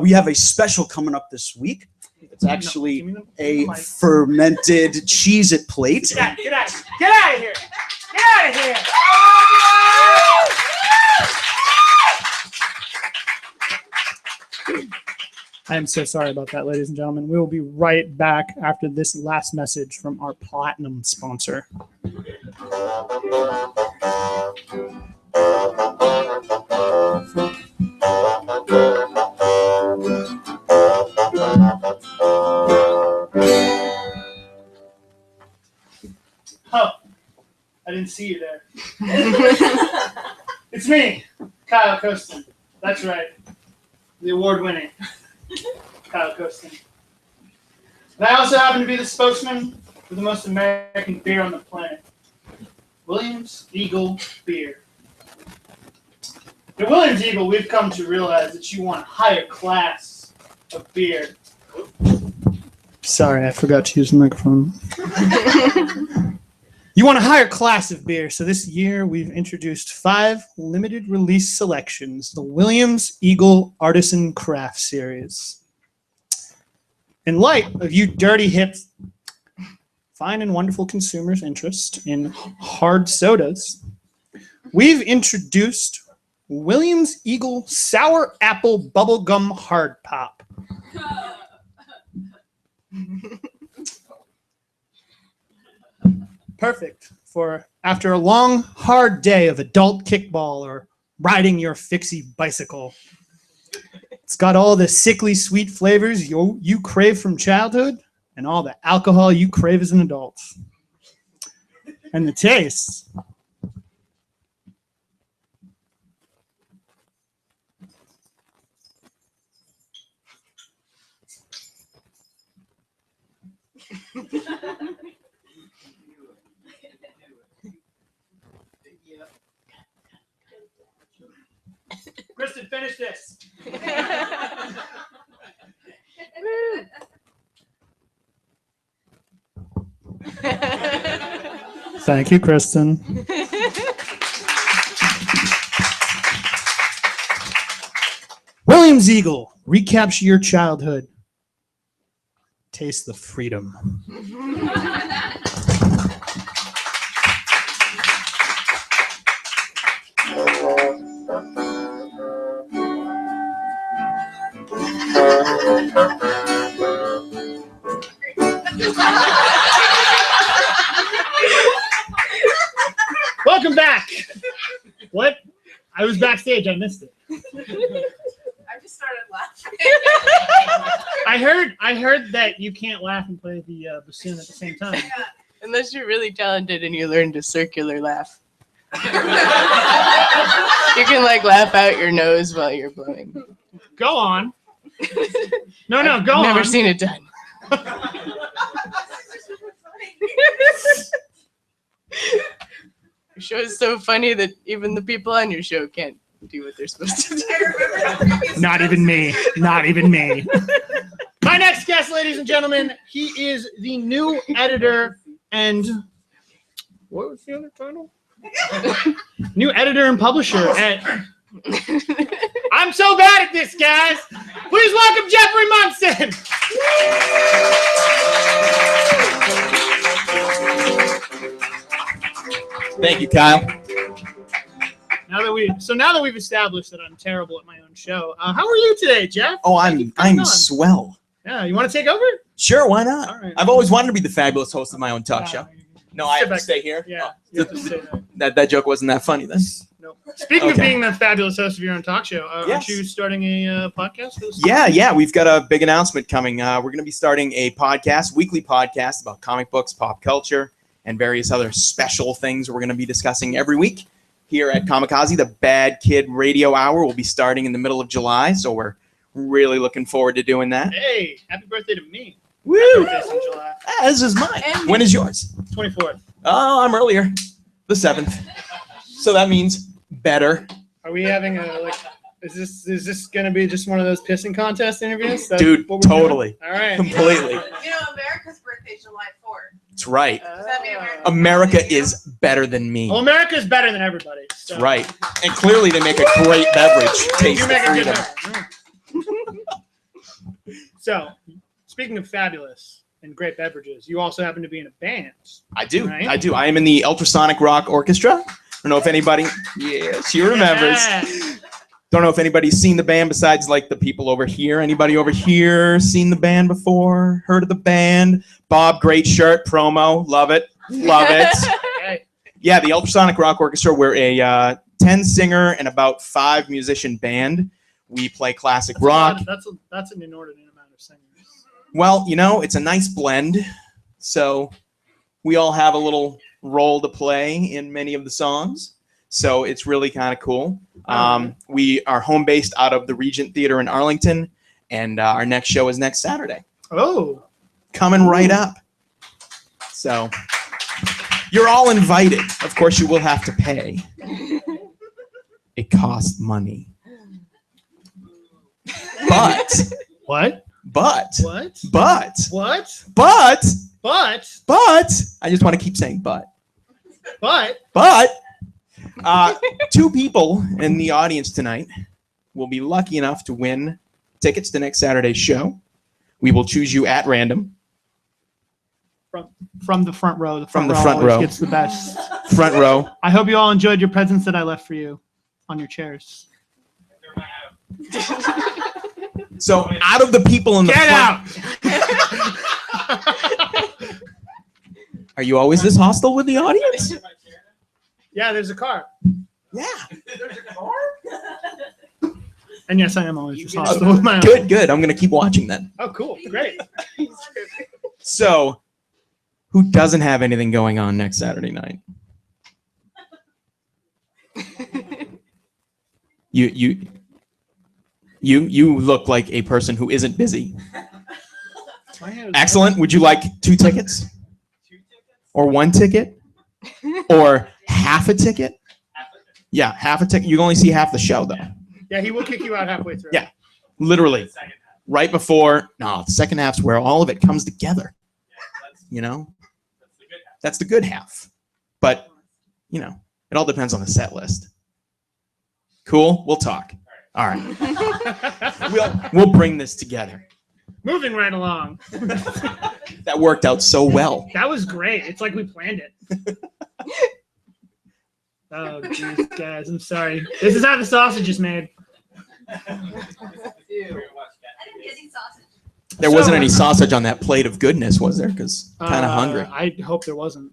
We have a special coming up this week. It's actually a fermented Cheez-It plate. Get out of here! Get out of here! I am so sorry about that, ladies and gentlemen. We will be right back after this last message from our platinum sponsor. Oh, I didn't see you there. It's me, Kyle Coston. That's right. The award-winning Kyle Coston. And I also happen to be the spokesman for the most American beer on the planet, Williams Eagle Beer. At Williams Eagle, we've come to realize that you want a higher class of beer. Sorry, I forgot to use the microphone. You want a higher class of beer, so this year we've introduced 5 limited release selections, the Williams Eagle Artisan Craft Series. In light of you dirty hip, fine and wonderful consumers' interest in hard sodas, we've introduced Williams Eagle Sour Apple Bubblegum Hard Pop. Perfect for after a long, hard day of adult kickball or riding your fixie bicycle. It's got all the sickly sweet flavors you crave from childhood and all the alcohol you crave as an adult. And the taste. finish this. Thank you, Kristen. William Ziegel, recapture your childhood. Taste the freedom. Welcome back. What? I was backstage. I missed it. I just started laughing. I heard that you can't laugh and play the bassoon at the same time. Unless you're really talented and you learned a circular laugh. You can like laugh out your nose while you're blowing. Go on. No, go on. Never seen it done. Your show is so funny that even the people on your show can't do what they're supposed to do. Not even me. Not even me. My next guest, ladies and gentlemen, he is the new editor and what was the other title? New editor and publisher at. I'm so bad at this, guys. Please welcome Jeffrey Munson. Thank you, Kyle. Now that we've established that I'm terrible at my own show, how are you today, Jeff? Oh, I'm swell. Yeah, you want to take over? Sure, why not? All right. I've always wanted to be the fabulous host of my own talk show. No, I have to stay here. Yeah, Oh, you have to stay there. that joke wasn't that funny then. No. Speaking of Okay. being the fabulous host of your own talk show, Yes. aren't you starting a podcast for this? Yeah, we've got a big announcement coming. We're going to be starting a podcast, weekly podcast about comic books, pop culture, and various other special things we're going to be discussing every week here at COMICAZI. The Bad Kid Radio Hour will be starting in the middle of July, so we're really looking forward to doing that. Hey, happy birthday to me. Woo! My birthday's in July. This is mine. When is yours? 24th. Oh, I'm earlier. The 7th. So that means better. Are we having a is this gonna be just one of those pissing contest interviews? Dude, what we're doing? totally. All right. Completely. You know, America's birthday is July 4th. That's right. Does that mean America is better than me. Well, America's better than everybody. So. That's right. And clearly they make a great beverage. Taste You the make a good freedom. So, speaking of fabulous and great beverages, you also happen to be in a band. I do. Right? I do. I am in the Ultrasonic Rock Orchestra. I don't know if anybody, she remembers. Yeah. Don't know if anybody's seen the band besides like the people over here. Anybody over here seen the band before? Heard of the band? Bob, great shirt, promo. Love it. Love it. Okay. Yeah, the Ultrasonic Rock Orchestra. We're a 10-singer and about 5-musician band. We play classic rock. That's an inordinate amount of singers. Well, it's a nice blend. So we all have a little role to play in many of the songs. So it's really kind of cool. We are home based out of the Regent Theater in Arlington, and our next show is next Saturday. Oh. Coming right up. So you're all invited. Of course, you will have to pay. It costs money. But. What? But. What? But. What? But. But. But. I just want to keep saying but. But. 2 people in the audience tonight will be lucky enough to win tickets to next Saturday's show. We will choose you at random. From the front row. From the front always row. gets the best. Front row. I hope you all enjoyed your presents that I left for you on your chairs. So out of the people in the Get front. out! Are you always this hostile with the audience? Yeah, there's a car. Yeah. There's a car? And yes, I am always just hostile with my own. Good. I'm going to keep watching then. Oh, cool. Great. So, who doesn't have anything going on next Saturday night? You look like a person who isn't busy. Excellent. Would you like 2 tickets? Or 1 ticket? Or half a ticket? Yeah, half a ticket. You can only see half the show, though. Yeah, he will kick you out halfway through. Yeah, literally. Right before, no, the second half's where all of it comes together. You know? That's the good half. But, you know, it all depends on the set list. Cool? We'll talk. All right. We'll bring this together. Moving right along. That worked out so well. That was great. It's like we planned it. Oh, jeez, guys, I'm sorry. This is how the sausage is made. There wasn't any sausage on that plate of goodness, was there? Because kind of hungry. I hope there wasn't.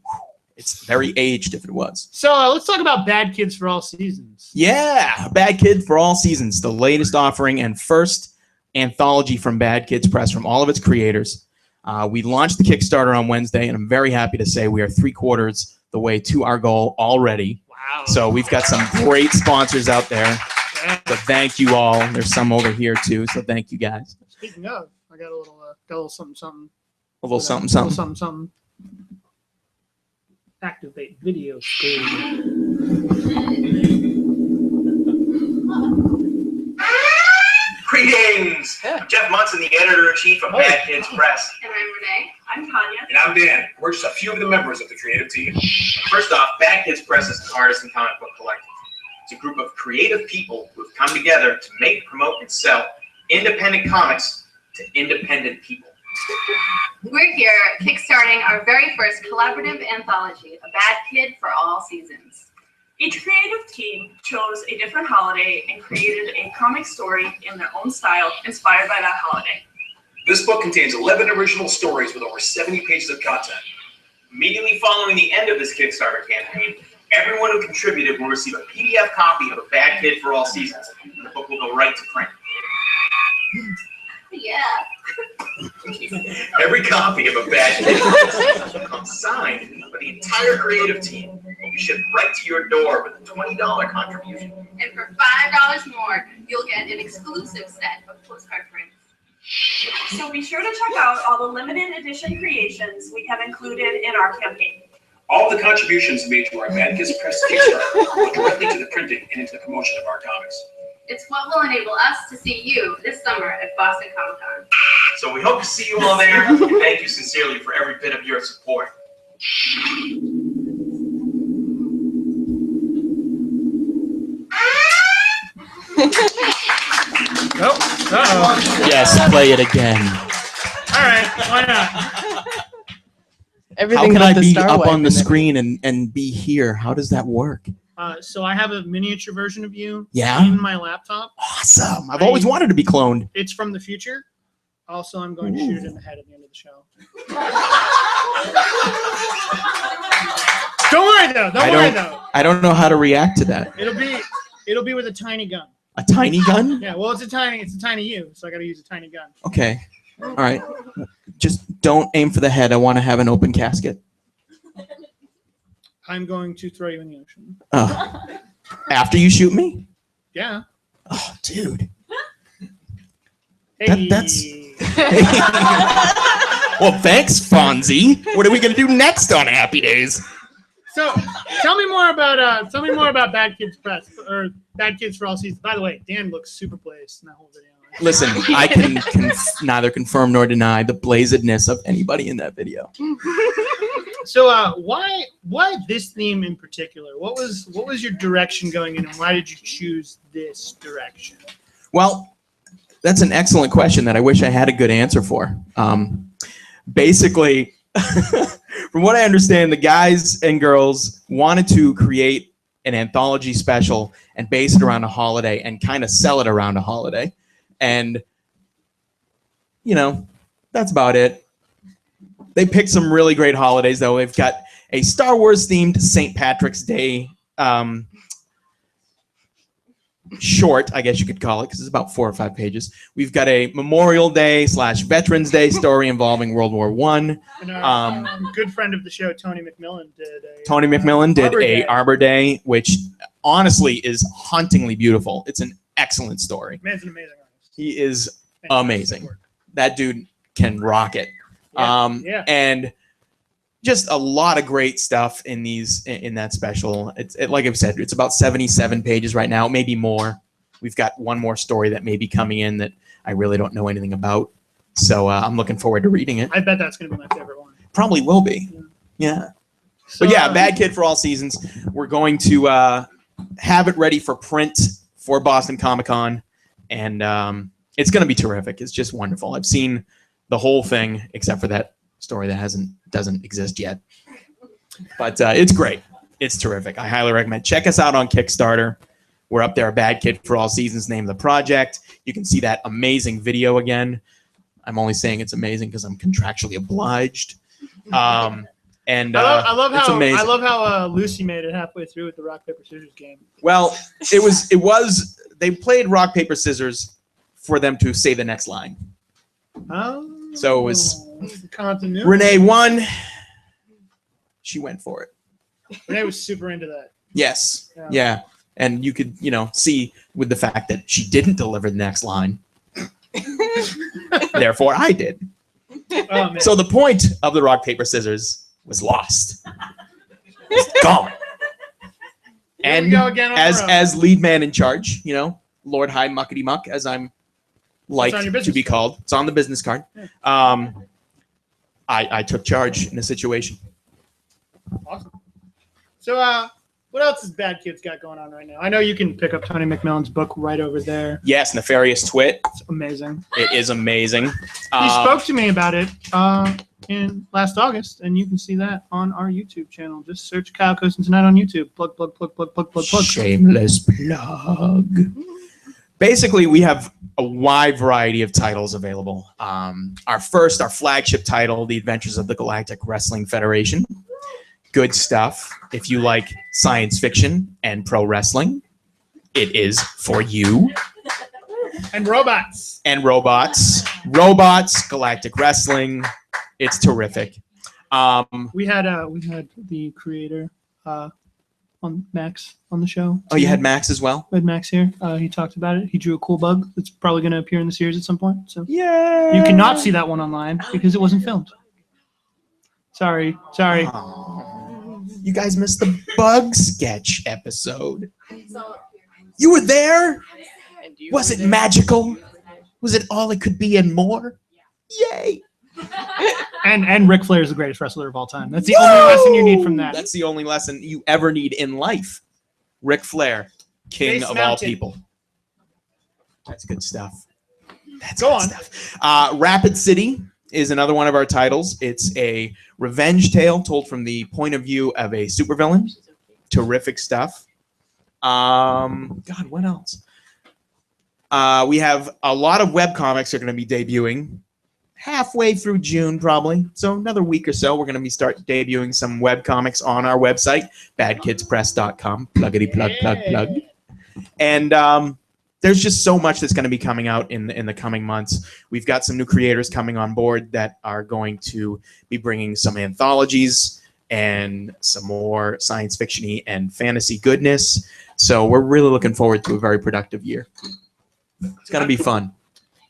It's very aged if it was. So let's talk about Bad Kids for All Seasons. Yeah, Bad Kid for All Seasons, the latest offering and first anthology from Bad Kids Press from all of its creators. We launched the Kickstarter on Wednesday, and I'm very happy to say we are 3/4 the way to our goal already. Wow. So we've got some great sponsors out there. Yeah. So thank you all. There's some over here too, so thank you guys. Speaking of, I got a little something, something. A little something, A something. little something, something. Activate video screen. Greetings! I'm Jeff Munson, the editor-in-chief of Bad Kids Press. And I'm Renee. I'm Tanya. And I'm Dan. We're just a few of the members of the creative team. First off, Bad Kids Press is an artist and comic book collective. It's a group of creative people who have come together to make, promote, and sell independent comics to independent people. We're here kickstarting our very first collaborative anthology, A Bad Kid for All Seasons. Each creative team chose a different holiday and created a comic story in their own style inspired by that holiday. This book contains 11 original stories with over 70 pages of content. Immediately following the end of this Kickstarter campaign, everyone who contributed will receive a PDF copy of A Bad Kid for All Seasons, and the book will go right to print. Yeah. Every copy of A Bad Kid will come signed by the entire creative team. Will be shipped right to your door with a $20 contribution. And for $5 more, you'll get an exclusive set of postcard prints. So be sure to check out all the limited edition creations we have included in our campaign. All the contributions made to our Bad Kids Press Kickstarter go directly to the printing and into the promotion of our comics. It's what will enable us to see you this summer at Boston Comic Con. So we hope to see you all there, and thank you sincerely for every bit of your support. Oh, uh-oh. Yes, play it again. All right, why not? Everything How can but I the be star up wipe on the in it. screen and be here? How does that work? So I have a miniature version of you Yeah? in my laptop. Awesome. I've always wanted to be cloned. It's from the future. Also, I'm going to shoot it in the head at the end of the show. Don't worry though. Don't worry though. I don't know how to react to that. It'll be with a tiny gun. A tiny gun? Yeah. Well, it's a tiny you, so I got to use a tiny gun. Okay. All right. Just don't aim for the head. I want to have an open casket. I'm going to throw you in the ocean. Oh. After you shoot me? Yeah. Oh, dude. Hey. That's. Well, thanks, Fonzie. What are we gonna do next on Happy Days? So, tell me more about Bad Kids Press or Bad Kids for All Seasons. By the way, Dan looks super blazed in that whole video. Listen, I can neither confirm nor deny the blazedness of anybody in that video. So, why this theme in particular? What was your direction going in, and why did you choose this direction? Well, that's an excellent question that I wish I had a good answer for. Basically, from what I understand, the guys and girls wanted to create an anthology special and base it around a holiday and kind of sell it around a holiday. And, you know, that's about it. They picked some really great holidays, though. They've got a Star Wars-themed St. Patrick's Day short, I guess you could call it, because it's about 4 or 5 pages. We've got a Memorial Day / Veterans Day story involving World War I. And our good friend of the show, Tony McMillan, did a Arbor Day, which honestly is hauntingly beautiful. It's an excellent story. Man's an amazing artist. He is amazing. That dude can rock it. Yeah. And just a lot of great stuff in that special. Like I've said, it's about 77 pages right now, maybe more. we've got one more story that may be coming in that I really don't know anything about. So I'm looking forward to reading it. I bet that's going to be my favorite one. Probably will be. Yeah. So, But yeah, Bad Kid for All Seasons. We're going to have it ready for print for Boston Comic Con, and it's going to be terrific. It's just wonderful. I've seen the whole thing except for that story that doesn't exist yet. But it's great. It's terrific. I highly recommend. Check us out on Kickstarter. We're up there. Bad Kid for All Seasons, name of the project. You can see that amazing video again. I'm only saying it's amazing because I'm contractually obliged. And I love it's how amazing. I love how Lucy made it halfway through with the rock paper scissors game. Well, it was they played rock paper scissors for them to say the next line. Oh, so it was continuity. Renee won. She went for it. Renee was super into that. Yes. Yeah. And you could, see with the fact that she didn't deliver the next line. Therefore, I did. Oh, man. So the point of the rock, paper, scissors was lost. It's gone. And we go again on our own. as lead man in charge, Lord High Muckety Muck, as I'm like on your to business be card. called. It's on the business card. I took charge in a situation. Awesome. So, what else has Bad Kids got going on right now? I know you can pick up Tony McMillan's book right over there. Yes, Nefarious Twit. It's amazing. It is amazing. He spoke to me about it in last August, and you can see that on our YouTube channel. Just search Kyle Coston Tonight on YouTube. Plug. Shameless plug. Basically, we have a wide variety of titles available. Our flagship title, The Adventures of the Galactic Wrestling Federation. Good stuff. If you like science fiction and pro wrestling, it is for you. And robots. Robots, Galactic Wrestling. It's terrific. We had the creator on Max on the show. Oh, you had Max as well? We had Max here. He talked about it. He drew a cool bug that's probably going to appear in the series at some point. So yeah, you cannot see that one online because it wasn't filmed. Sorry. You guys missed the bug sketch episode. You were there? Was it magical? Was it all it could be and more? Yay! And Ric Flair is the greatest wrestler of all time. That's the only lesson you need from that. That's the only lesson you ever need in life. Ric Flair, king of all people. That's good stuff. Go on. Rapid City is another one of our titles. It's a revenge tale told from the point of view of a supervillain. Terrific stuff. God, what else? We have a lot of webcomics are going to be debuting halfway through June, probably. So another week or so, we're going to be debuting some webcomics on our website, badkidspress.com. Pluggity plug. And there's just so much that's going to be coming out in the coming months. We've got some new creators coming on board that are going to be bringing some anthologies and some more science fiction-y and fantasy goodness. So we're really looking forward to a very productive year. It's going to be fun.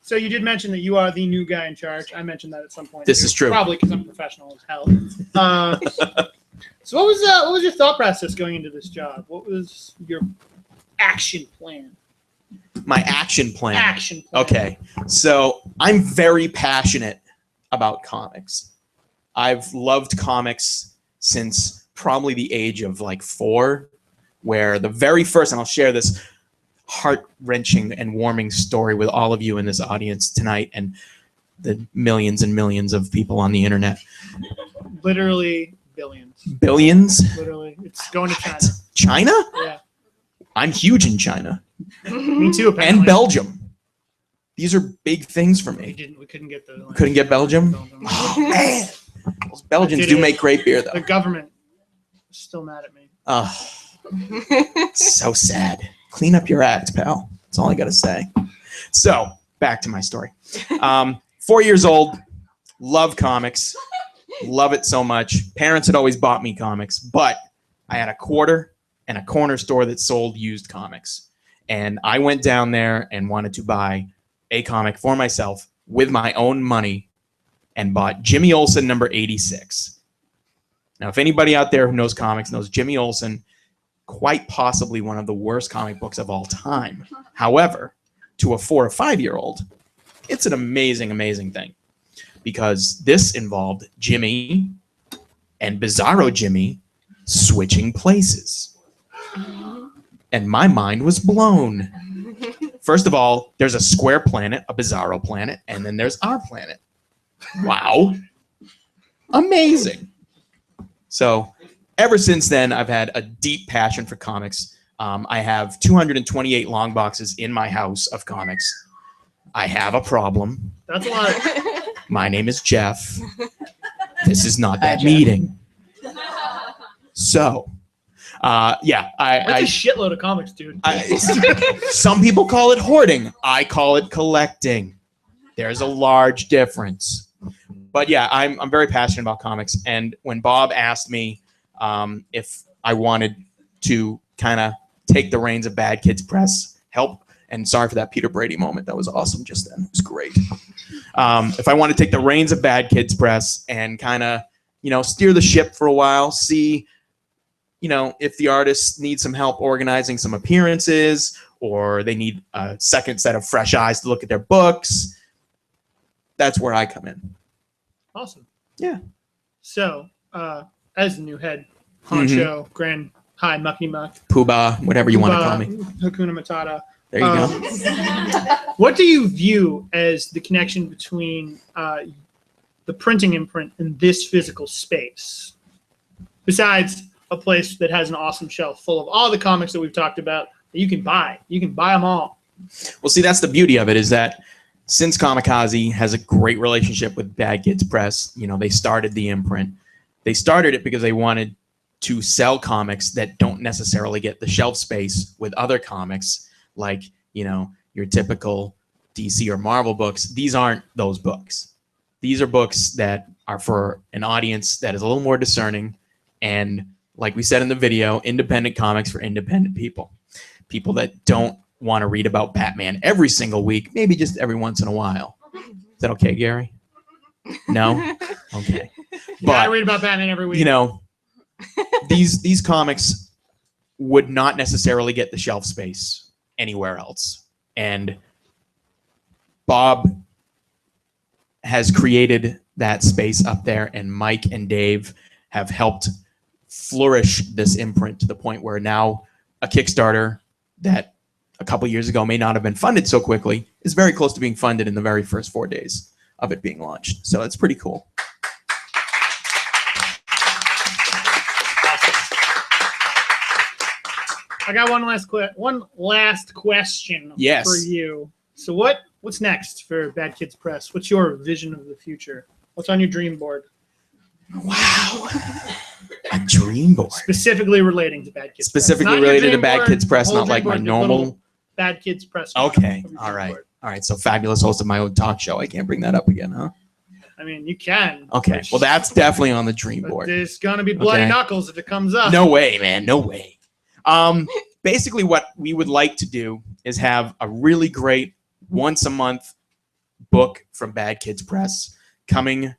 So you did mention that you are the new guy in charge. I mentioned that at some point. This is true. Probably because I'm professional as hell. So what was your thought process going into this job? What was your action plan? My action plan. Okay. So I'm very passionate about comics. I've loved comics since probably the age of like 4, where the very first, and I'll share this heart-wrenching and warming story with all of you in this audience tonight and the millions and millions of people on the internet. Literally billions. Billions? Literally. It's going to China. China? Yeah. I'm huge in China. Me too, apparently. And Belgium. These are big things for me. We couldn't get the... Couldn't get Belgium? Oh, man. Those Belgians do make great beer, though. The government is still mad at me. Oh, so sad. Clean up your act, pal. That's all I got to say. So, back to my story. 4 years old, love comics, love it so much. Parents had always bought me comics, but I had a quarter and a corner store that sold used comics. And I went down there and wanted to buy a comic for myself with my own money and bought Jimmy Olsen number 86. Now, if anybody out there who knows comics knows Jimmy Olsen quite possibly one of the worst comic books of all time. However, to a 4 or 5-year-old, it's an amazing, amazing thing, because this involved Jimmy and Bizarro Jimmy switching places. And my mind was blown. First of all, there's a square planet, a Bizarro planet, and then there's our planet. Wow. Amazing. So ever since then, I've had a deep passion for comics. I have 228 long boxes in my house of comics. I have a problem. That's a lot. My name is Jeff. This is not that meeting. So, yeah. That's a shitload of comics, dude. Some people call it hoarding. I call it collecting. There's a large difference. But yeah, I'm very passionate about comics. And when Bob asked me if I wanted to kind of take the reins of Bad Kids Press, help, and sorry for that Peter Brady moment. That was awesome just then. It was great. If I want to take the reins of Bad Kids Press and kind of, steer the ship for a while, see, if the artists need some help organizing some appearances, or they need a second set of fresh eyes to look at their books, that's where I come in. Awesome. Yeah. So, as the new head honcho, Grand High Mucky Muck, Poobah, whatever you want to call me. Hakuna Matata. There you go. What do you view as the connection between the printing imprint and this physical space? Besides a place that has an awesome shelf full of all the comics that we've talked about that you can buy. You can buy them all. Well, see, that's the beauty of it, is that since COMICAZI has a great relationship with Bad Kids Press, they started the imprint. They started it because they wanted to sell comics that don't necessarily get the shelf space with other comics, like, your typical DC or Marvel books. These aren't those books. These are books that are for an audience that is a little more discerning, and like we said in the video, independent comics for independent people. People that don't want to read about Batman every single week, maybe just every once in a while. Is that okay, Gary? No? Okay. You gotta read about Batman every week. These comics would not necessarily get the shelf space anywhere else. And Bob has created that space up there, and Mike and Dave have helped flourish this imprint to the point where now a Kickstarter that a couple years ago may not have been funded so quickly is very close to being funded in the very first 4 days of it being launched. So it's pretty cool. I got one last question for you. So what's next for Bad Kids Press? What's your vision of the future? What's on your dream board? Wow. A dream board. Specifically relating to Bad Kids Press. Specifically related to Bad Kids Press, not like my normal Bad Kids Press. Okay. All right. All right. So fabulous host of my own talk show. I can't bring that up again, huh? I mean, you can. Okay. Well, that's definitely on the dream board. There's gonna be bloody knuckles if it comes up. No way, man. No way. Basically, what we would like to do is have a really great once-a-month book from Bad Kids Press coming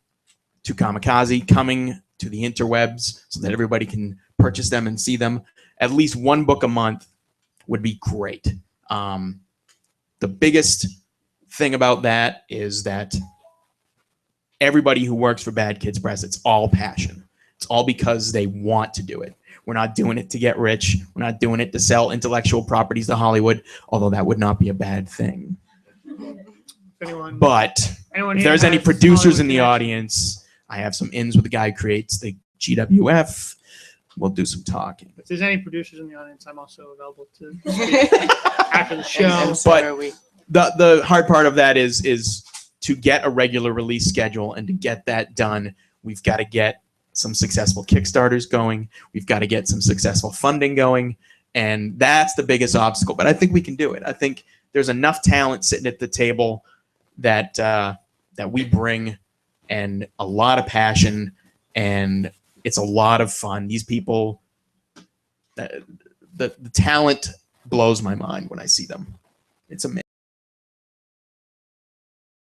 to COMICAZI, coming to the interwebs, so that everybody can purchase them and see them. At least one book a month would be great. The biggest thing about that is that everybody who works for Bad Kids Press, it's all passion. It's all because they want to do it. We're not doing it to get rich. We're not doing it to sell intellectual properties to Hollywood, although that would not be a bad thing. But if there's any producers in the audience, I have some ins with the guy who creates the GWF. We'll do some talking. If there's any producers in the audience, I'm also available to speak after the show. But the hard part of that is to get a regular release schedule, and to get that done, we've got to get some successful Kickstarters going. We've got to get some successful funding going, and that's the biggest obstacle. But I think we can do it. I think there's enough talent sitting at the table that that we bring, and a lot of passion, and it's a lot of fun. These people, the talent blows my mind when I see them. It's amazing.